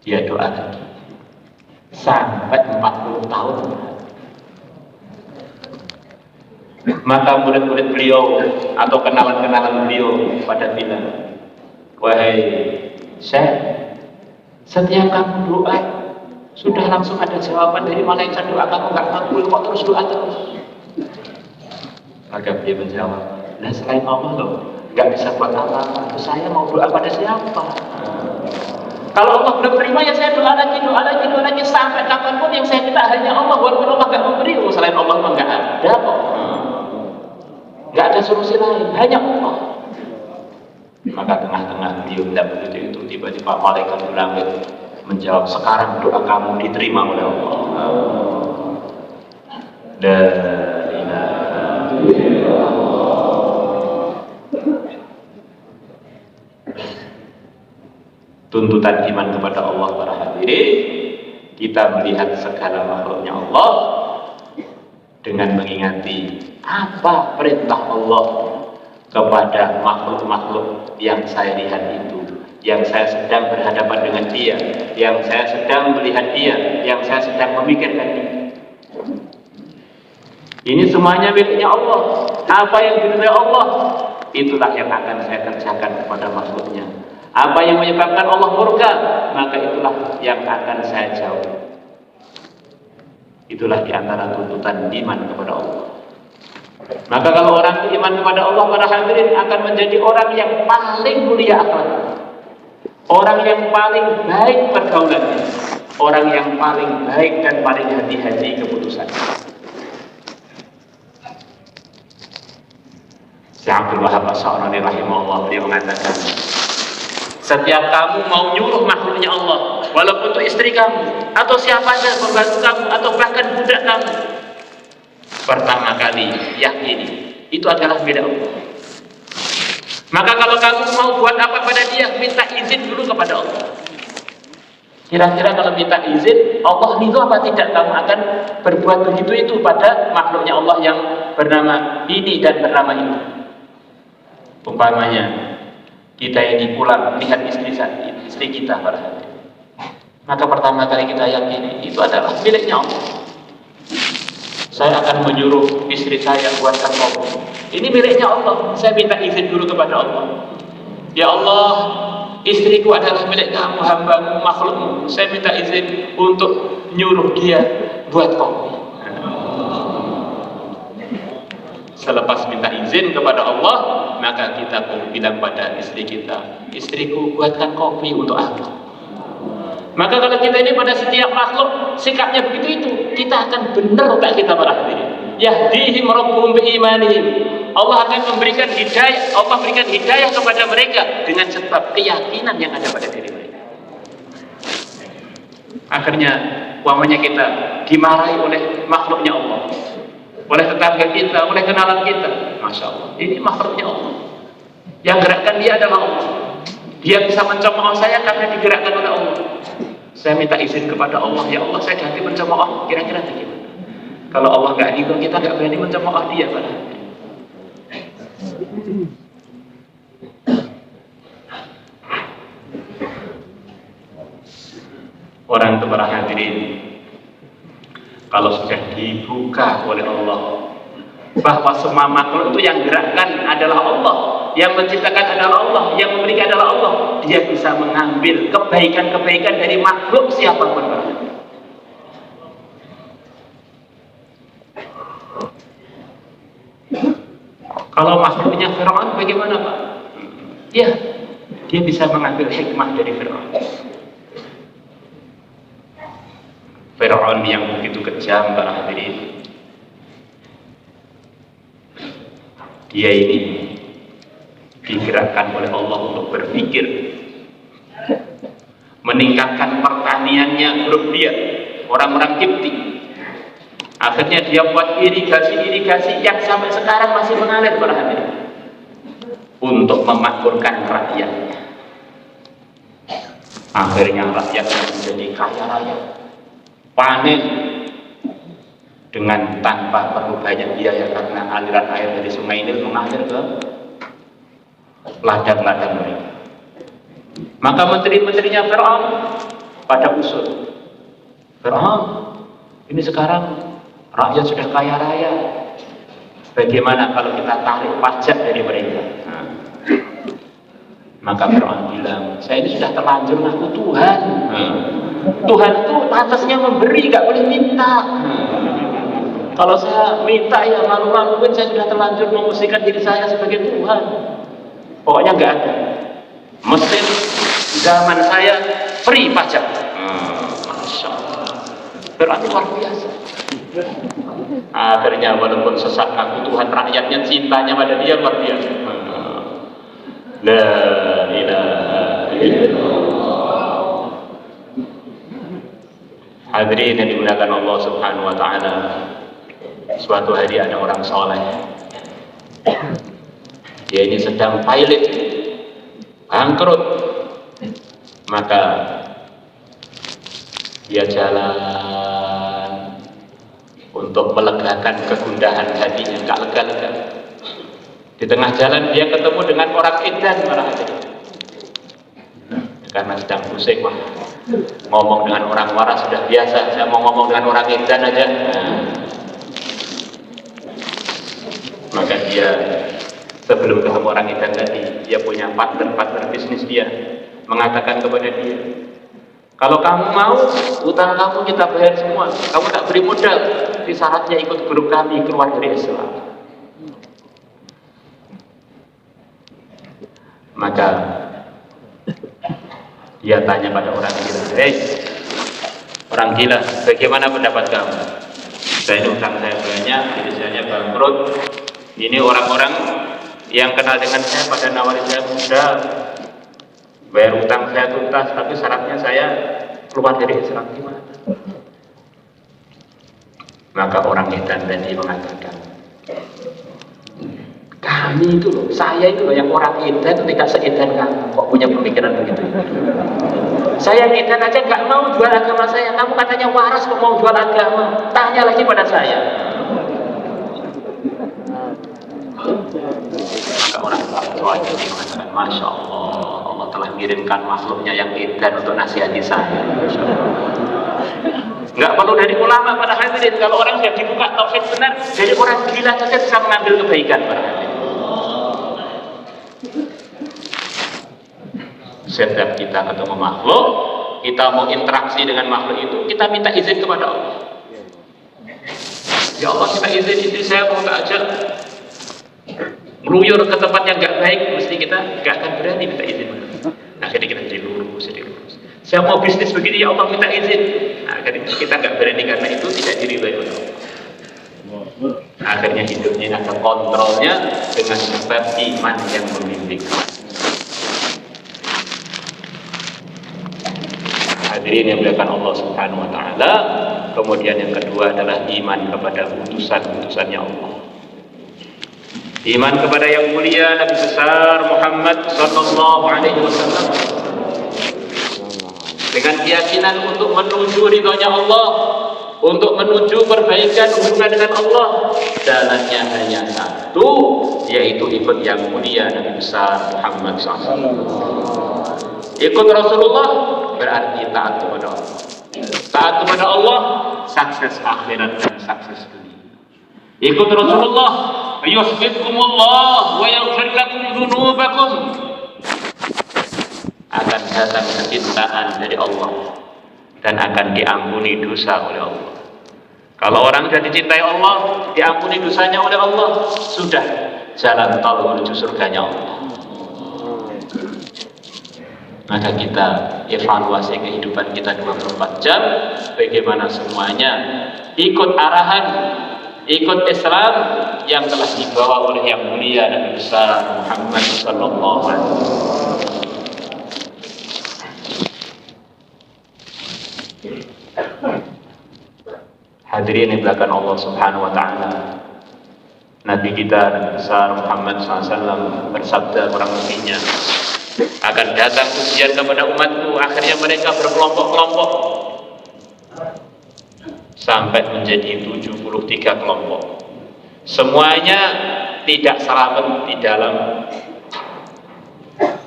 Speaker 1: Dia doa lagi sampai 40 tahun. Maka murid-murid beliau atau kenalan-kenalan beliau pada bilang, wahai Syekh, setiap kamu doa sudah langsung ada jawaban dari malaikat, doa kamu nggak kabul, kok terus doa terus? Maka beliau menjawab, nah selain Allah loh, nggak bisa buat apa-apa. Saya mau doa pada siapa? Kalau Allah belum terima ya saya doa lagi sampai kapanpun yang saya minta hanya Allah. Walaupun Allah nggak memberi, selain Allah mah nggak ada kok. Nggak ada solusi lain, hanya Allah. Maka tengah-tengah beliau tidak begitu itu, tiba-tiba malaikat di langit menjawab, sekarang doa kamu diterima oleh Allah. La ilaha illallah. Tuntutan iman kepada Allah para hadirin, kita melihat segala makhluknya Allah dengan mengingati apa perintah Allah kepada makhluk-makhluk yang saya lihat itu, yang saya sedang berhadapan dengan dia, yang saya sedang melihat dia, yang saya sedang memikirkan dia. Ini semuanya miliknya Allah. Apa yang diridhai Allah, itulah yang akan saya kerjakan kepada makhluknya. Apa yang menyebabkan Allah murka, maka itulah yang akan saya jauh. Itulah diantara tuntutan iman kepada Allah. Maka kalau orang beriman kepada Allah, para hadirin, akan menjadi orang yang paling mulia akhlaknya, orang yang paling baik pergaulannya, orang yang paling baik dan paling hati-hati keputusannya. Syekh Abdul Wahab As-Sa'rani rahimahullah, beliau mengatakan, setiap kamu mau nyuruh makhluknya Allah, walaupun untuk istri kamu, atau siapa saja pembantu kamu, atau bahkan budak kamu, pertama kali yakini itu adalah milik Allah. Maka kalau kamu mau buat apa pada dia, minta izin dulu kepada Allah. Kira-kira kalau minta izin, Allah ridho apa tidak kamu akan berbuat begitu itu pada makhluknya Allah yang bernama ini dan bernama itu. Umpamanya kita ini pulang lihat istri kita pada hati, maka pertama kali kita yakini itu adalah miliknya Allah. Saya akan menyuruh istri saya buatkan kopi, ini miliknya Allah. Saya minta izin dulu kepada Allah. Ya Allah, istriku adalah milik kamu, hambamu, makhlukmu. Saya minta izin untuk nyuruh dia buat kopi. Selepas minta izin kepada Allah, maka kita bilang pada istri kita, istriku buatkan kopi untuk aku. Maka kalau kita ini pada setiap makhluk sikapnya begitu itu, kita akan benar otak kita para hadirin. Yahdihim rabbuhum biimanihim. Allah akan memberikan hidayah, Allah berikan hidayah kepada mereka dengan sebab keyakinan yang ada pada diri mereka. Akhirnya umpamanya kita dimarahi oleh makhluknya Allah, oleh tetangga kita, oleh kenalan kita, Masya Allah, ini makhluknya Allah. Yang gerakkan dia adalah Allah. Dia bisa mencemooh saya karena digerakkan oleh Allah. Saya minta izin kepada Allah, ya Allah saya ganti mencemooh, kira-kira bagaimana? Kalau Allah nggak gitu, kita nggak berani mencemooh dia, Pak. Orang itu para hadirin, kalau sudah dibuka oleh Allah bahwa semua makhluk itu yang gerakkan adalah Allah, yang menciptakan adalah Allah, yang memberikan adalah Allah, dia bisa mengambil kebaikan-kebaikan dari makhluk siapapun. Kalau makhluknya Fir'aun bagaimana Pak? Ya, dia bisa mengambil hikmah dari Fir'aun. Fir'aun yang begitu kejam para hadirin, dia ini digerakkan oleh Allah untuk berpikir, meningkatkan pertaniannya grup dia, orang-orang Kipti. Akhirnya dia buat irigasi yang sampai sekarang masih mengalir para hadirin untuk memakmurkan rakyatnya. Akhirnya rakyatnya menjadi kaya raya, panen dengan tanpa perlu banyak biaya karena aliran air dari Sungai Nil mengalir ke ladang-ladang mereka. Maka menteri-menterinya Fir'aun pada usul, Fir'aun, ini sekarang rakyat sudah kaya raya, bagaimana kalau kita tarik pajak dari mereka? Maka Fir'aun bilang, saya ini sudah terlanjur ngaku Tuhan. Tuhan itu pantasnya memberi, gak boleh minta. Kalau saya minta ya malu-maluin, saya sudah terlanjur memposisikan diri saya sebagai Tuhan. Pokoknya gak ada. Mesir zaman saya free pajak. Masya Allah. Fir'aun luar biasa. Akhirnya walaupun sesat ngaku Tuhan, rakyatnya cintanya pada dia luar biasa. La ilaha illallah. Hadirin yang dimuliakan Allah Subhanahu wa taala. Suatu hari ada orang soleh. Dia ini sedang pilot, bangkrut. Maka dia jalan untuk melegakan kegundahan hatinya, gak lega-lega. Di tengah jalan dia ketemu dengan orang edan para hadirin. Karena sedang pusing, wah, ngomong dengan orang waras sudah biasa, saya mau ngomong dengan orang edan aja. Maka dia sebelum ketemu orang edan tadi, dia punya partner bisnis dia, mengatakan kepada dia, kalau kamu mau, utang kamu kita bayar semua, kamu tak beri modal, tapi syaratnya ikut grup kami keluar dari Islam. Maka dia tanya pada orang gila, orang gila, bagaimana pendapat kamu? Saya ini utang saya banyak, misalnya bangkrut. Ini orang-orang yang kenal dengan saya pada nawarin saya mudah, bayar utang saya tuntas, tapi syaratnya saya keluar dari Islam, gimana? Maka orang edan tadi mengatakan, kami itu loh, saya itu loh yang orang edan itu tidak seedan kamu, kok punya pemikiran begitu? Saya edan aja nggak mau jual agama saya, kamu katanya waras kok mau jual agama? Tanya lagi pada saya. Maka orang tua ini mengatakan, Masya Allah, Allah telah mengirimkan makhluknya yang edan untuk nasihati saya. Nggak perlu dari ulama pada hadirin, kalau orang sudah dibuka tauhid benar, dari orang gila saja bisa mengambil kebaikan pada hadirin. Setiap kita ketemu makhluk, kita mau interaksi dengan makhluk itu, kita minta izin kepada Allah. Ya Allah, kita izin istri saya mau tak ajak ngeluyur ke tempat yang gak baik, mesti kita gak akan berani minta izin. Akhirnya kita jadi lurus. Saya mau bisnis begini, ya Allah minta izin. Akhirnya kita gak berani karena itu tidak diridhoi oleh Allah. Akhirnya hidupnya ada kontrolnya dengan sebab iman yang membimbing. Hadirin yang dimuliakan Allah Subhanahu wa taala. Kemudian yang kedua adalah iman kepada utusan-utusannya Allah. Iman kepada yang mulia Nabi besar Muhammad sallallahu alaihi wasallam. Dengan keyakinan untuk menuju ridhonya Allah, untuk menuju perbaikan hubungan dengan Allah, jalannya hanya satu, yaitu ikut yang mulia Nabi besar Muhammad SAW. Ikut Rasulullah berarti taat kepada Allah. Taat kepada Allah, sukses akhirat dan sukses dunia. Ikut Rasulullah, yuhibbukumullah wa yaghfir lakum dzunubakum. Akan datang kecintaan dari Allah dan akan diampuni dosa oleh Allah. Kalau orang sudah dicintai Allah, diampuni dosanya oleh Allah, sudah jalan tol menuju surganya Allah. Maka kita evaluasi kehidupan kita 24 jam, bagaimana semuanya ikut arahan, ikut Islam yang telah dibawa oleh yang mulia Nabi besar Muhammad sallallahu alaihi wasallam. Hadirin yang dimuliakan Allah Subhanahu wa taala. Nabi kita Nabi besar Muhammad SAW bersabda kurang lebihnya, akan datang ujian kepada umatku, akhirnya mereka berkelompok-kelompok sampai menjadi 73 kelompok. Semuanya tidak selamat di dalam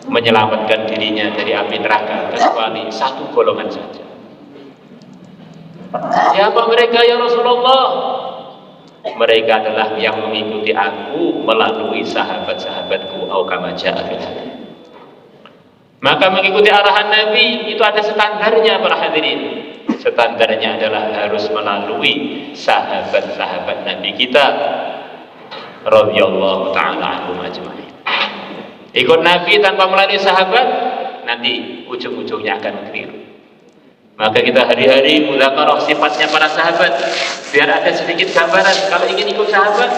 Speaker 1: menyelamatkan dirinya dari api neraka kecuali satu golongan saja. Siapa mereka ya Rasulullah? Mereka adalah yang mengikuti aku melalui sahabat-sahabatku, au kama jaa fil hadits. Maka mengikuti arahan Nabi itu ada standarnya para hadirin. Standarnya adalah harus melalui sahabat-sahabat Nabi kita radhiyallahu taala anhum ajmain. Ikut Nabi tanpa melalui sahabat, nanti ujung-ujungnya akan keliru. Maka kita hari-hari mudzakarah sifatnya para sahabat, biar ada sedikit gambaran. Kalau ingin ikut sahabat,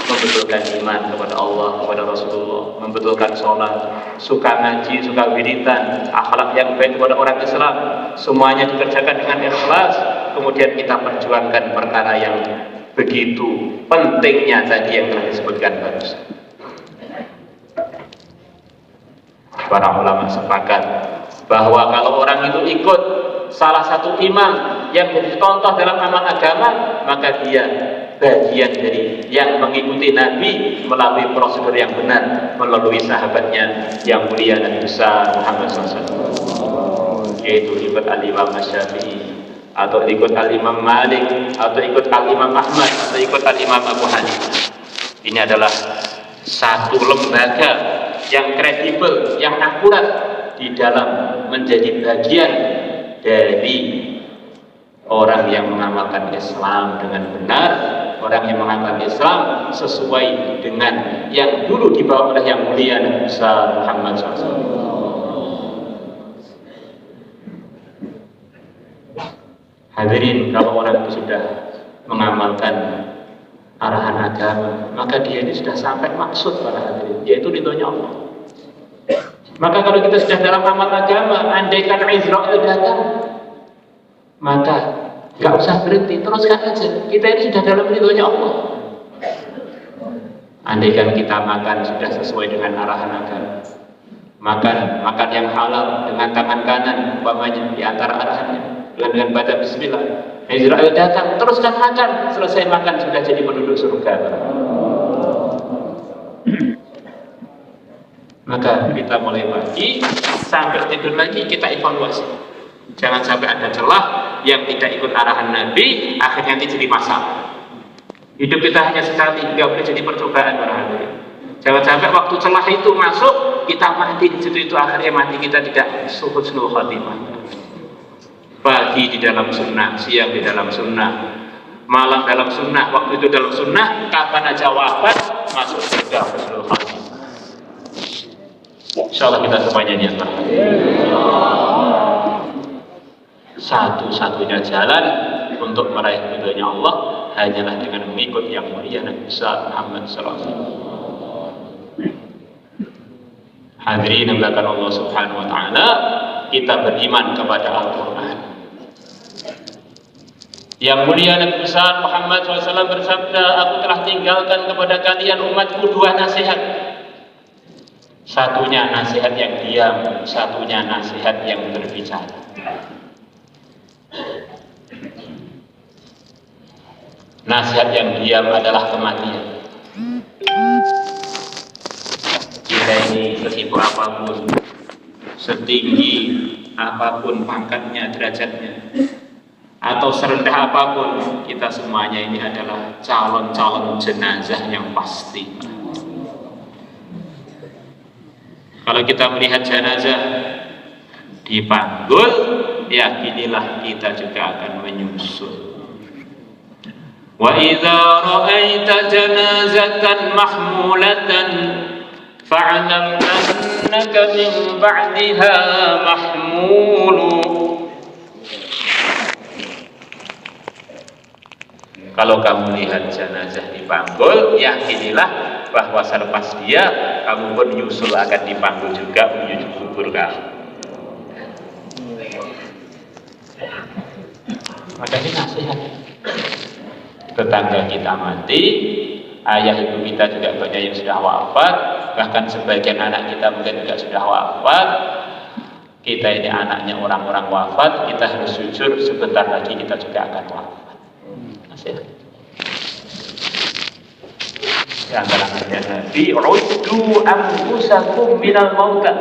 Speaker 1: membetulkan iman kepada Allah, kepada Rasulullah, membetulkan sholat, suka ngaji, suka wiridan, akhlak yang baik kepada orang Islam, semuanya dikerjakan dengan ikhlas. Kemudian kita perjuangkan perkara yang begitu pentingnya tadi yang telah disebutkan barusan. Para ulama sepakat bahwa kalau orang itu ikut salah satu imam yang menjadi contoh dalam amal agama, maka dia bagian dari yang mengikuti Nabi melalui prosedur yang benar, melalui sahabatnya yang mulia dan besar Muhammad SAW, yaitu ikut al-Imam Syafi'i, atau ikut al-Imam Malik, atau ikut al-Imam Ahmad, atau ikut al-Imam Abu Hanifah. Ini adalah satu lembaga yang kredibel, yang akurat di dalam menjadi bagian dari orang yang mengamalkan Islam dengan benar, orang yang mengamalkan Islam sesuai dengan yang dulu dibawa oleh yang mulia dan besar Muhammad SAW. Hadirin, kalau orang itu sudah mengamalkan arahan agama, maka dia ini sudah sampai maksud para hadirin, yaitu ridhonya Allah. Maka kalau kita sudah dalam amal agama, andaikan Israel datang, maka nggak usah berhenti, teruskan aja. Kita ini sudah dalam ridhonya Allah. Andaikan kita makan sudah sesuai dengan arahan agama, makan yang halal dengan tangan kanan, umpamanya di antara arahannya, dengan baca bismillah. Israel datang, teruskan makan, selesai makan sudah jadi penduduk surga. Maka kita mulai pagi sampai tidur lagi kita evaluasi. Jangan sampai ada celah yang tidak ikut arahan Nabi, akhirnya nanti jadi masalah. Hidup kita hanya sekali, nggak boleh jadi percobaan para hadirin. Jangan sampai waktu celah itu masuk, kita mati di situ, itu akhirnya mati kita tidak husnul khatimah. Pagi di dalam sunnah, siang di dalam sunnah, malam dalam sunnah, waktu itu dalam sunnah, kapan aja wafat masuk surga husnul khatimah. Insyaallah kita semuanya niat. Satu-satunya jalan untuk meraih ridhonya Allah hanyalah dengan mengikut yang mulia dan besar Muhammad SAW. Hadirin yang dimuliakan Allah Subhanahu wa taala, kita beriman kepada Al-Qur'an. Yang mulia dan besar Muhammad SAW bersabda, aku telah tinggalkan kepada kalian umatku dua nasihat. Satunya nasihat yang diam, satunya nasihat yang berbicara. Nasihat yang diam adalah kematian. Kita ini sesibuk apapun, setinggi apapun pangkatnya, derajatnya, atau serendah apapun, kita semuanya ini adalah calon-calon jenazah yang pasti. Kalau kita melihat jenazah dipanggul, yakinilah kita juga akan menyusul. Wa idza ra'aita janazatan mahmulatan fa'lam annaka min ba'daha mahmulu. Kalau kamu lihat jenazah dipanggul, yakinilah bahwa selepas dia, kamu pun nyusul akan dipanggul juga menuju kubur kamu. Maka ini nasihat. tetangga kita mati, ayah ibu kita juga banyak yang sudah wafat, bahkan sebagian anak kita mungkin juga sudah wafat. Kita ini anaknya orang-orang wafat, kita harus jujur, sebentar lagi kita juga akan wafat. Di antara Nabi, "Uddu anfusakum minal mauta."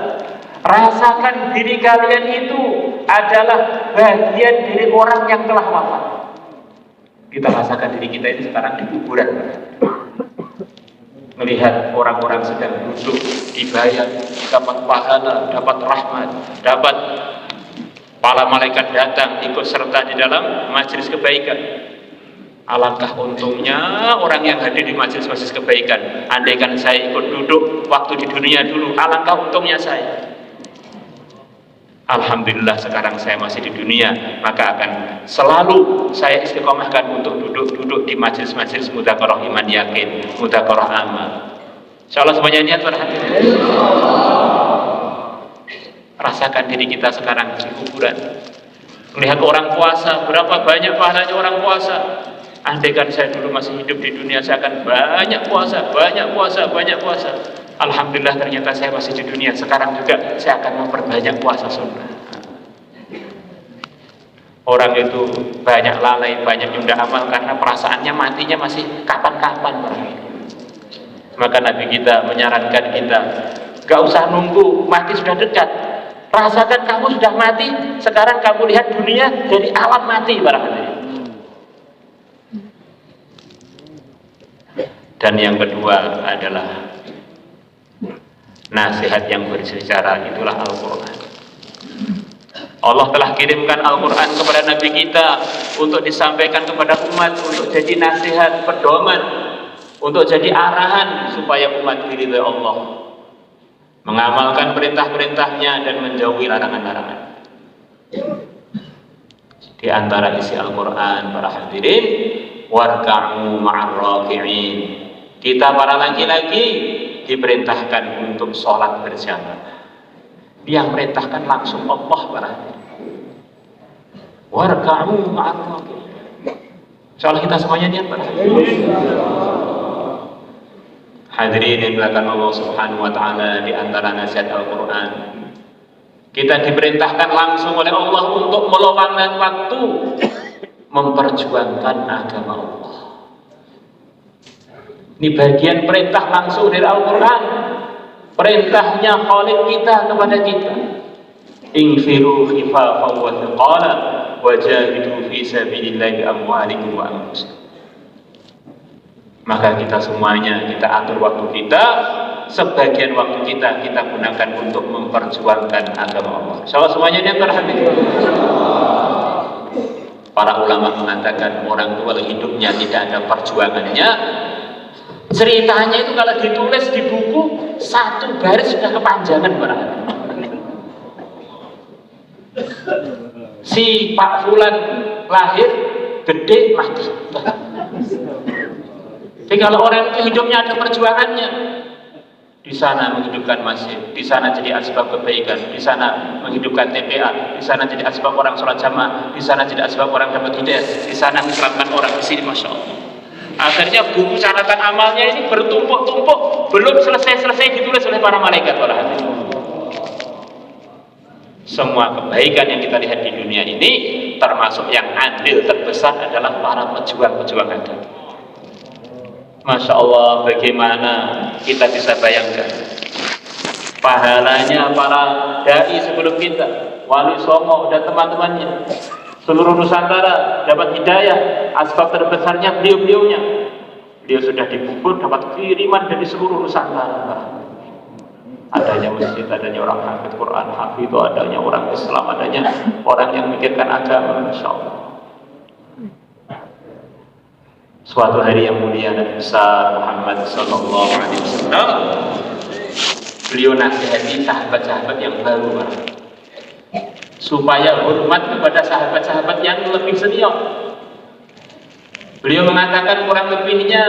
Speaker 1: Rasakan diri kalian itu adalah bagian dari orang yang telah wafat. Kita rasakan diri kita ini sekarang di kuburan. Melihat orang-orang sedang duduk, dibayar, dapat pahala, dapat rahmat, dapat para malaikat datang ikut serta di dalam majelis kebaikan. Alangkah untungnya orang yang hadir di majelis-majelis kebaikan. Andaikan saya ikut duduk waktu di dunia dulu, alangkah untungnya saya. Alhamdulillah sekarang saya masih di dunia, maka akan selalu saya istiqomahkan untuk duduk-duduk di majelis-majelis mudzakarah iman yakin, mudzakarah amal. Insyaallah semuanya niat berhati-hati. Rasakan diri kita sekarang di kuburan. Melihat orang puasa, berapa banyak pahalanya orang puasa. Andaikan saya dulu masih hidup di dunia, saya akan banyak puasa, banyak puasa, banyak puasa. Alhamdulillah ternyata saya masih di dunia. Sekarang juga saya akan memperbanyak puasa sunnah. Orang itu banyak lalai, banyak nyunda amal karena perasaannya matinya masih kapan-kapan. Maka Nabi kita menyarankan kita, gak usah nunggu mati sudah dekat. Rasakan kamu sudah mati, sekarang kamu lihat dunia dari alam mati barangkali. Dan yang kedua adalah nasihat yang bersejarah, itulah Al-Quran. Allah telah kirimkan Al-Quran kepada Nabi kita untuk disampaikan kepada umat, untuk jadi nasihat, pedoman, untuk jadi arahan supaya umat diridhai Allah, mengamalkan perintah-perintahnya dan menjauhi larangan-larangan. Di antara isi Al-Quran, para hadirin, warka'u ma'ar raki'in. Kita para laki-laki diperintahkan untuk sholat berjamaah. Yang merintahkan langsung Allah para warka'u ma'ar raki'in. Insyaallah kita semuanya niat para hadirin yang dimuliakan Allah Subhanahu wa taala. Di antara nasihat Al-Qur'an, kita diperintahkan langsung oleh Allah untuk meluangkan waktu memperjuangkan agama Allah. Ini bagian perintah langsung dari Al-Quran. Perintahnya Khalik kita kepada kita. Infiru khifafan wa thiqala wajahidu fi sabilillahi amwalikum wa anfusikum. Maka kita semuanya, kita atur waktu kita, sebagian waktu kita gunakan untuk memperjuangkan agama Allah. Insyaallah semuanya ini terhadap. Para ulama mengatakan orang tua hidupnya tidak ada perjuangannya. Ceritanya itu kalau ditulis di buku, satu baris sudah kepanjangan berarti. Si Pak Fulan lahir, gede, mati. Jadi kalau orang itu hidupnya ada perjuangannya, di sana menghidupkan masjid, di sana jadi asbab kebaikan, di sana menghidupkan TPA, di sana jadi asbab orang sholat jamaah, di sana jadi asbab orang dapat hidayah, di sana mengislamkan orang, di sini, masya Allah. Akhirnya buku catatan amalnya ini bertumpuk-tumpuk, belum selesai-selesai ditulis oleh para malaikat. Semua kebaikan yang kita lihat di dunia ini, termasuk yang andil terbesar adalah para pejuang-pejuang agama. Masya Allah, bagaimana kita bisa bayangkan pahalanya para dai sebelum kita, Wali Songo dan teman-temannya, seluruh Nusantara dapat hidayah. Asbab terbesarnya beliau-beliaunya. Beliau sudah dikubur, dapat kiriman dari seluruh Nusantara. Adanya masjid, adanya orang hafid Quran, hafidh, adanya orang Islam, adanya orang yang memikirkan agama. Masya Allah. Suatu hari yang mulia dan besar Muhammad Sallallahu Alaihi Wasallam, beliau nasihati sahabat-sahabat yang baru, supaya hormat kepada sahabat-sahabat yang lebih senior. Beliau mengatakan kurang lebihnya,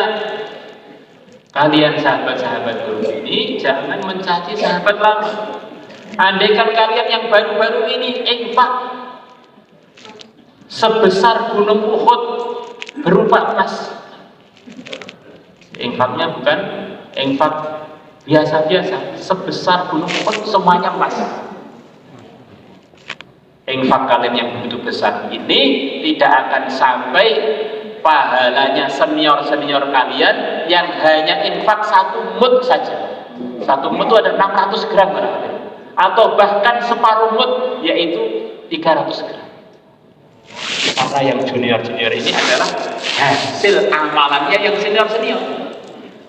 Speaker 1: kalian sahabat-sahabat baru ini jangan mencaci sahabat lama. Andaikan kalian yang baru-baru ini infak sebesar gunung Uhud, berupa emas. Infaknya bukan infak biasa-biasa, sebesar gunung Uhud semuanya emas. Infak kalian yang begitu besar ini tidak akan sampai pahalanya senior-senior kalian yang hanya infak 1 mud saja. 1 mud itu ada 600 gram berarti. Atau bahkan separuh mud, yaitu 300 gram. Karena yang junior-junior ini adalah hasil amalannya yang senior-senior.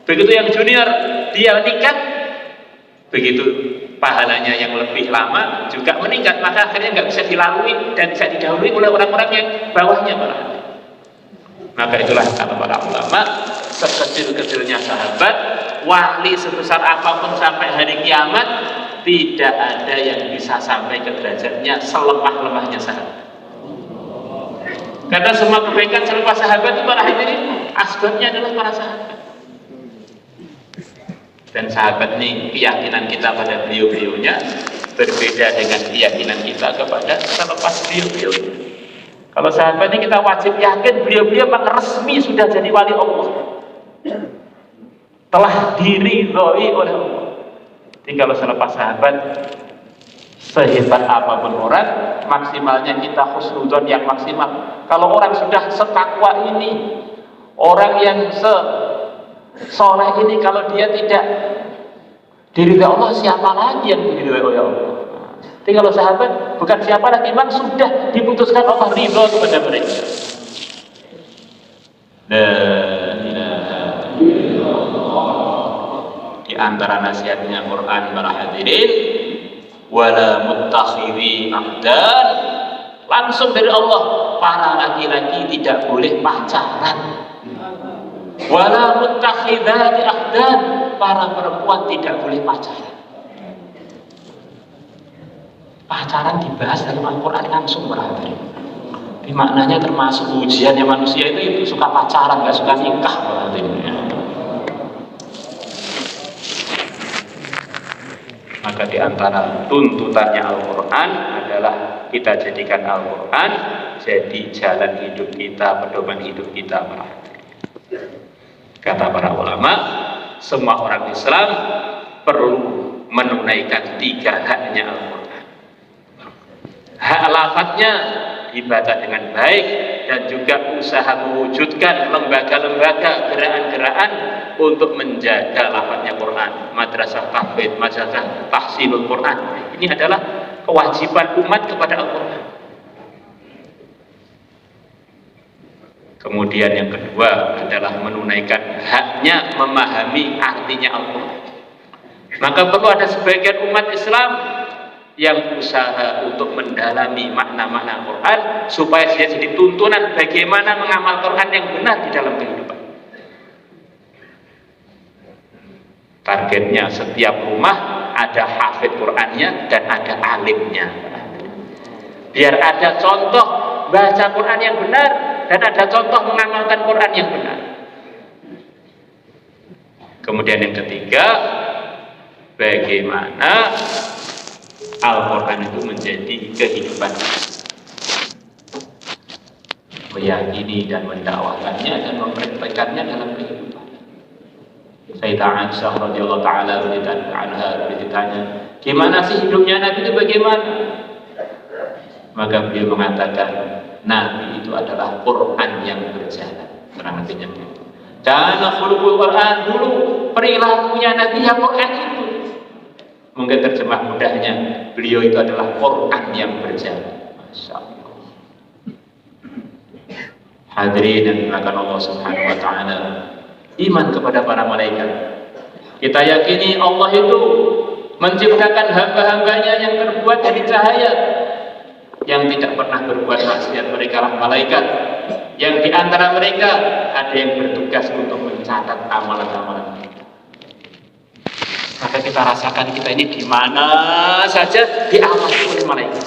Speaker 1: Begitu yang junior dia meningkat, begitu pahalanya yang lebih lama juga meningkat, maka akhirnya nggak bisa dilalui dan bisa didahului oleh orang-orang yang bawahnya berarti. Maka itulah kata para ulama, sekecil-kecilnya sahabat, wali sebesar apapun sampai hari kiamat, tidak ada yang bisa sampai ke derajatnya selemah-lemahnya sahabat. Karena semua kebaikan selepas sahabat itu para hadirin asbabnya adalah para sahabat. Dan sahabat ini keyakinan kita pada beliau-beliaunya berbeda dengan keyakinan kita kepada selepas beliau-beliaunya. Kalau sahabat ini kita wajib yakin beliau-beliau memang resmi sudah jadi wali Allah, telah diridhoi oleh Allah. Jadi kalau selepas sahabat, sehebat apapun orang, maksimalnya kita husnudzon yang maksimal. Kalau orang sudah setakwa ini, orang yang soleh ini, kalau dia tidak diridhoi Allah, siapa lagi yang diridhoi oleh Allah? Jadi kalau sahabat bukan siapa lagi, memang sudah diputuskan Allah ridho kepada mereka. La ilaha illallah. Di antara nasihatnya Quran para hadirin, wala muttakhidhi ahdan, langsung dari Allah, para laki-laki tidak boleh pacaran. Wala muttakhidhati ahdan, para perempuan tidak boleh pacaran. Pacaran dibahas dalam Al-Quran langsung berarti. Di maknanya termasuk ujiannya manusia itu suka pacaran, nggak suka nikah berarti. Maka di antara tuntutannya Al-Quran adalah kita jadikan Al-Quran jadi jalan hidup kita, pedoman hidup kita berarti. Kata para ulama, semua orang Islam perlu menunaikan 3 haknya Al-Quran. Hak lafadznya dibaca dengan baik, dan juga usaha mewujudkan lembaga-lembaga, gerakan-gerakan untuk menjaga lafadznya Quran, madrasah tahfidz, madrasah tahsinul Quran. Ini adalah kewajiban umat kepada Al-Quran. Kemudian yang kedua adalah menunaikan haknya memahami artinya Al-Quran. Maka perlu ada sebagian umat Islam yang berusaha untuk mendalami makna-makna Quran supaya dia jadi tuntunan bagaimana mengamal Quran yang benar di dalam kehidupan. Targetnya setiap rumah ada hafidz Qurannya dan ada alimnya. Biar ada contoh baca Quran yang benar dan ada contoh mengamalkan Quran yang benar. Kemudian yang ketiga, bagaimana Al-Quran itu menjadi kehidupan, meyakini dan mendakwakannya dan mempraktekannya dalam kehidupan. Sayyidah Aisyah radhiyallahu taala anha ditanya, gimana sih hidupnya Nabi itu bagaimana? Maka beliau mengatakan, Nabi itu adalah Quran yang berjalan. Terang artinya itu. Karena khuluqul Quran, dulu perilakunya Nabi ya Quran itu. Mungkin terjemah mudahnya, beliau itu adalah Quran yang berjalan. Masya Allah. Hadirin yang dimuliakan Allah Subhanahu wa taala, iman kepada para malaikat. Kita yakini Allah itu menciptakan hamba-hambanya yang terbuat dari cahaya, yang tidak pernah berbuat maksiat, mereka lah malaikat. Yang di antara mereka ada yang bertugas untuk mencatat amalan-amalan kita. Maka kita rasakan kita ini di mana saja diawasi oleh malaikat.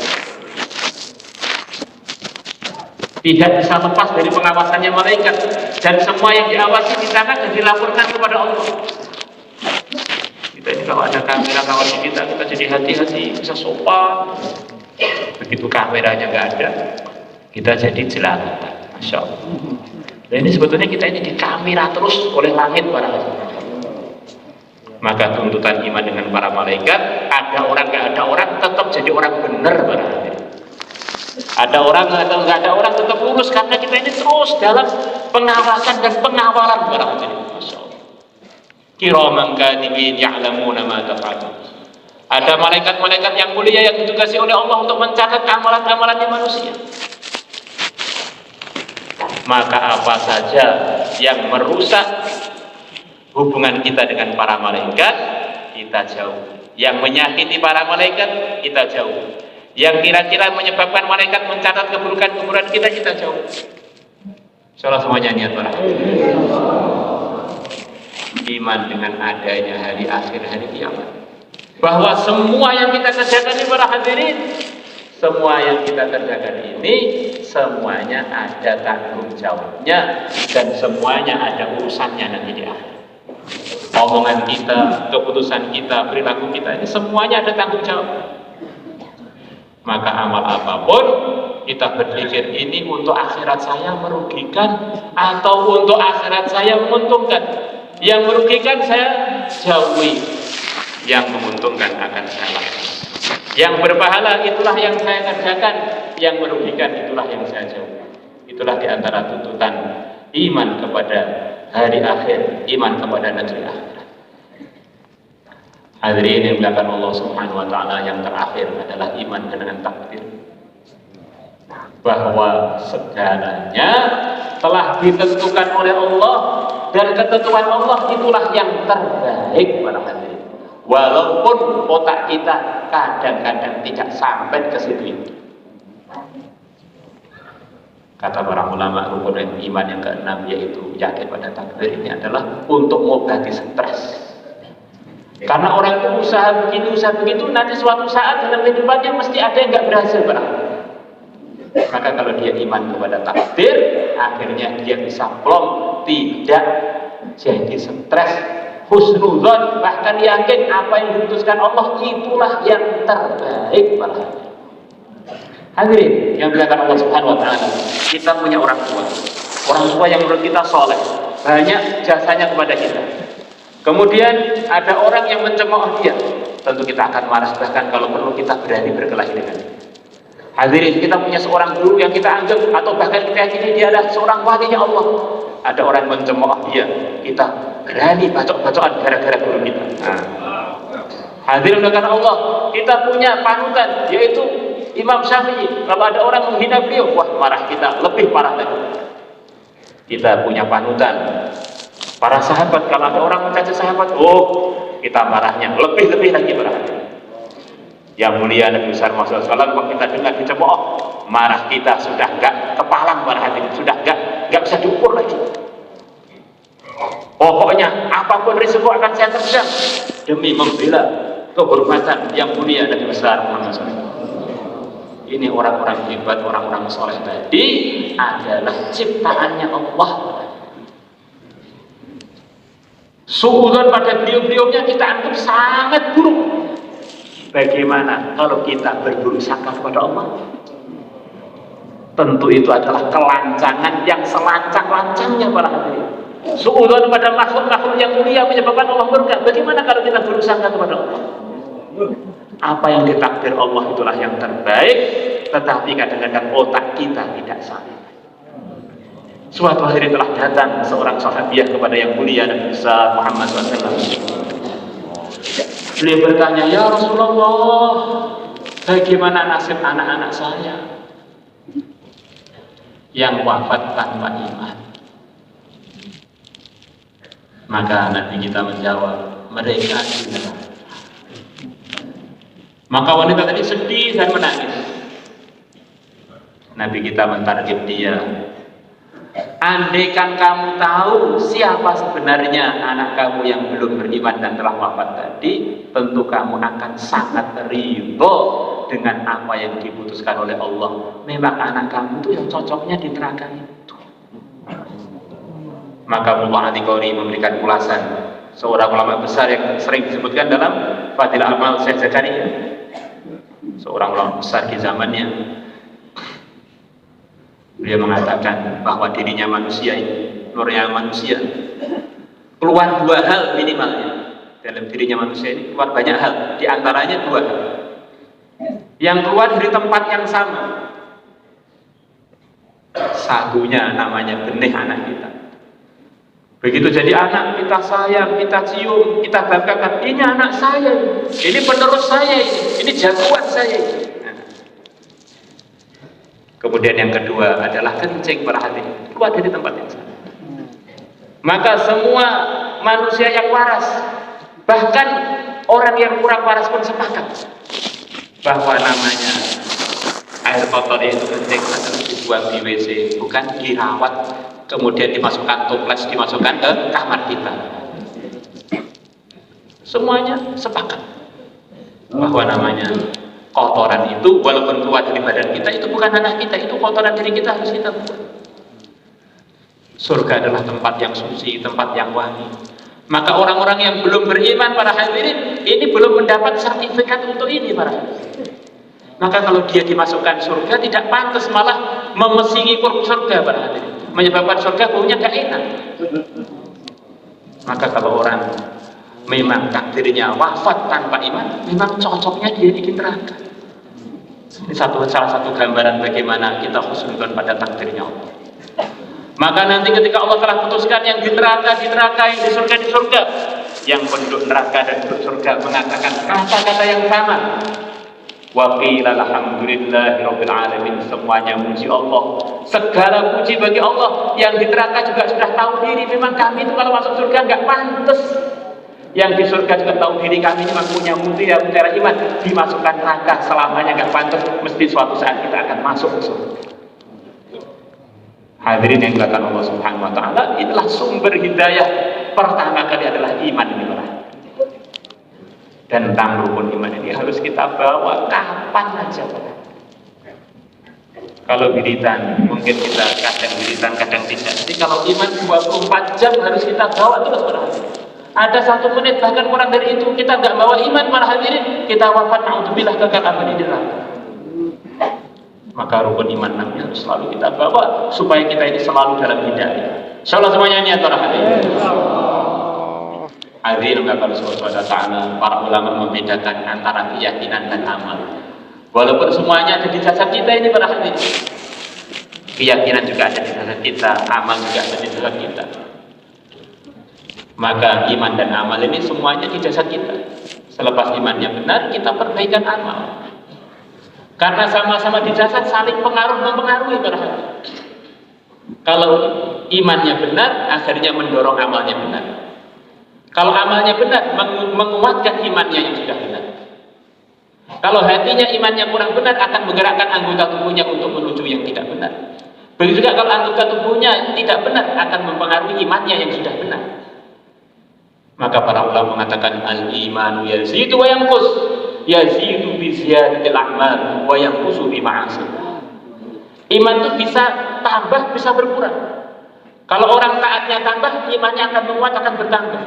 Speaker 1: Tidak bisa lepas dari pengawasannya malaikat, dan semua yang diawasi di sana dan dilaporkan kepada Allah. Kita ini kalau ada kamera ngawasi kita jadi hati-hati, bisa sopan. Begitu kameranya nggak ada, kita jadi jelalatan. Masya Allah. Dan ini sebetulnya kita ini dikamera terus oleh langit para hadirin. Maka tuntutan iman dengan para malaikat, ada orang nggak ada orang tetap jadi orang benar para hadirin. Ada orang atau nggak ada orang tetap lurus karena kita ini terus dalam pengawasan dan pengawalan para hadirin. Masya Allah. Kiraman katibin ya'lamuna ma taf'alun. Ada malaikat-malaikat yang mulia yang ditugasi oleh Allah untuk mencatat amalan-amalannya manusia. Maka apa saja yang merusak hubungan kita dengan para malaikat, kita jauh. Yang menyakiti para malaikat, kita jauh. Yang kira-kira menyebabkan malaikat mencatat keburukan-keburukan kita, kita jauh. Insyaallah semuanya niat para iman dengan adanya hari akhir, hari kiamat. Bahwa semua yang kita kerjakan ini para hadirin, semua yang kita kerjakan ini semuanya ada tanggung jawabnya dan semuanya ada urusannya nanti di akhir. Omongan kita, keputusan kita, perilaku kita ini semuanya ada tanggung jawab. Maka amal apapun kita berpikir ini untuk akhirat saya merugikan atau untuk akhirat saya menguntungkan. Yang merugikan saya jauhi, yang menguntungkan akan saya lakukan. Yang berpahala itulah yang saya kerjakan, yang merugikan itulah yang saya jauhi. Itulah diantara tuntutan iman kepada hari akhir, iman kepada negeri akhirat. Hadirin yang dimuliakan Allah Subhanahu wa taala, yang terakhir adalah iman dengan takdir. Bahwa segalanya telah ditentukan oleh Allah dan ketentuan Allah itulah yang terbaik para hadirin. Walaupun otak kita kadang-kadang tidak sampai ke situ. Kata para ulama, rukun iman yang keenam yaitu yakin pada takdir ini adalah untuk mengobati stres. Karena orang itu usaha begitu, nanti suatu saat dalam kehidupannya mesti ada yang nggak berhasil para hadirin. Maka kalau dia iman kepada takdir, akhirnya dia bisa plong, tidak jadi stres, husnuzon, bahkan yakin apa yang diputuskan Allah itulah yang terbaik para hadirin. Hadirin yang dimuliakan Allah Subhanahu wa taala, kita punya orang tua yang menurut kita soleh, banyak jasanya kepada kita. Kemudian ada orang yang mencemooh dia, tentu kita akan marah, bahkan kalau perlu kita berani berkelahi dengan dia. Hadirin, kita punya seorang guru yang kita anggap atau bahkan kita yakini dia adalah seorang walinya Allah. Ada orang mencemooh dia, kita berani bacok-bacokan gara-gara guru kita. Hadirin dengan Allah, kita punya panutan yaitu Imam Syafi'i. Kalau ada orang menghina beliau, wah marah kita, lebih parah lagi. Kita punya panutan para sahabat. Kalau ada orang mencaci sahabat, oh kita marahnya lebih lagi marah. Yang mulia Nabi besar Muhammad SAW, kalau kita dengar dicemooh, marah kita sudah enggak kepalang para hadirin, sudah enggak bisa diukur lagi. Pokoknya apapun risiko akan saya terjang demi membela kehormatan yang mulia Nabi besar Muhammad SAW. Ini orang-orang hebat, orang-orang soleh tadi adalah ciptaannya Allah. Suudzon pada beliau-beliaunya kita anggap sangat buruk. Bagaimana kalau kita berburuk sangka kepada Allah? Tentu itu adalah kelancangan yang selancang-lancangnya para hadirin. Suudzon pada makhluk-makhluk yang mulia menyebabkan Allah murka. Bagaimana kalau kita buruk sangka kepada Allah? Apa yang ditakdir Allah itulah yang terbaik, tetapi kadang-kadang otak kita tidak sampai. Suatu hari telah datang seorang sahabiah kepada yang mulia Nabi besar Muhammad SAW. Beliau bertanya, ya Rasulullah, bagaimana nasib anak-anak saya yang wafat tanpa iman? Maka Nabi kita menjawab, mereka di neraka. Maka wanita tadi sedih dan menangis. Nabi kita mentarget dia, andaikan kamu tahu siapa sebenarnya anak kamu yang belum beriman dan telah wafat tadi, tentu kamu akan sangat ridho dengan apa yang diputuskan oleh Allah. Memang anak kamu itu yang cocoknya di neraka itu. Maka Mullah Atiqori memberikan ulasan, seorang ulama besar yang sering disebutkan dalam Fadilah Amal Syekh Zakaria, seorang ulama besar di zamannya.
Speaker 2: Beliau mengatakan bahwa dirinya manusia ini, nurnya manusia, keluar dua hal minimalnya. Dalam dirinya manusia ini keluar banyak hal, di antaranya dua hal. Yang keluar dari tempat yang sama. Satunya namanya benih anak kita. Begitu jadi anak, kita sayang, kita cium, kita banggakan, ini anak saya, ini penerus saya, ini jagoan saya. Kemudian yang kedua adalah kencing pada hati, keluar dari tempat yang sama. Maka semua manusia yang waras, bahkan orang yang kurang waras pun sepakat bahwa namanya air kotor itu kencing adalah dibuang di WC, bukan dirawat kemudian dimasukkan toples, dimasukkan ke kamar kita. Semuanya sepakat bahwa namanya kotoran itu walaupun keluar dari badan kita itu bukan ranah kita, itu kotoran diri kita, harus kita buang. Surga adalah tempat yang suci, tempat yang wangi. Maka orang-orang yang belum beriman, para hadirin, ini belum mendapat sertifikat untuk ini, para hadirin. Maka kalau dia dimasukkan surga, tidak pantas, malah memesingi surga, para hadirin, menyebabkan surga baunya gak enak. Maka kalau orang memang takdirnya wafat tanpa iman, memang cocoknya dia di neraka. Ini salah satu gambaran bagaimana kita husnuzon pada takdirnya Allah. Maka nanti ketika Allah telah putuskan yang di neraka, yang di surga, yang penduduk neraka dan penduduk surga mengatakan kata-kata yang sama. Wa qila alhamdulillahirabbil alamin, semuanya muji Allah, segala puji bagi Allah. Yang di neraka juga sudah tahu diri, memang kami itu kalau masuk surga enggak pantas. Yang di surga juga tahu diri, kami cuma punya mutu ya, mutiara iman, dimasukkan neraka selamanya enggak pantas, mesti suatu saat kita akan masuk ke surga. Hadirin yang dilakukan Allah Subhanahu wa taala, inilah sumber hidayah pertama kali adalah iman ini, para. Dan tentang rukun iman ini harus kita bawa kapan aja, para. Kalau wiridan mungkin kita kadang wiridan kadang tidak. Jadi kalau iman 24 jam harus kita bawa terus, para. Ada 1 menit bahkan kurang dari itu kita nggak bawa iman, para hadirin, kita wafat naudzubillah kekal abadi di neraka. Maka rukun iman namanya harus selalu kita bawa supaya kita ini selalu dalam hidayah. Insyaallah semuanya niat, para hadirin. Hadirin Allah Subhanahu wa taala, para ulama membedakan antara keyakinan dan amal. Walaupun semuanya ada di jasad kita ini, para hadirin. Keyakinan juga ada di jasad kita, amal juga ada di jasad kita. Maka iman dan amal ini semuanya di jasad kita. Selepas imannya benar, kita perbaikan amal. Karena sama-sama di jasad saling mempengaruhi, para hadirin. Kalau imannya benar, akhirnya mendorong amalnya benar. Kalau amalnya benar, menguatkan imannya yang sudah benar. Kalau hatinya imannya kurang benar, akan menggerakkan anggota tubuhnya untuk menuju yang tidak benar. Begitu juga kalau anggota tubuhnya tidak benar, akan mempengaruhi imannya yang sudah benar. Maka para ulama mengatakan al-imanu yazidu wa yanqus, yazidu bi ziyadatil a'mal wa yanqusu bi ma'asi. Iman itu bisa tambah, bisa berkurang. Kalau orang taatnya tambah, imannya akan menguat, akan bertambah.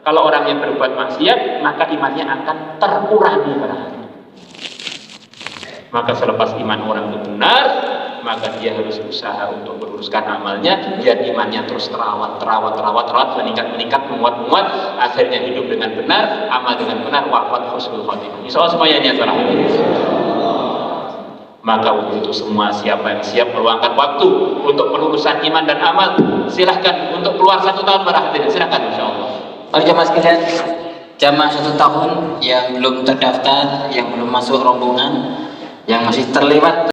Speaker 2: Kalau orang yang berbuat maksiat, maka imannya akan terkurangi, para hadirin. Maka selepas iman orang itu benar, maka dia harus usaha untuk meluruskan amalnya, biar imannya terus terawat, meningkat, menguat, akhirnya hidup dengan benar, amal dengan benar, wafat husnul khotimah. Insyaallah semuanya niat, para hadirin. Maka untuk itu semua, siapa yang siap meluangkan waktu untuk pelurusan iman dan amal, silahkan untuk keluar 1 tahun, para hadirin, silahkan, insyaallah.
Speaker 3: Para jamaah sekalian, jamaah 1 tahun yang belum terdaftar, yang belum masuk rombongan, yang masih terlewat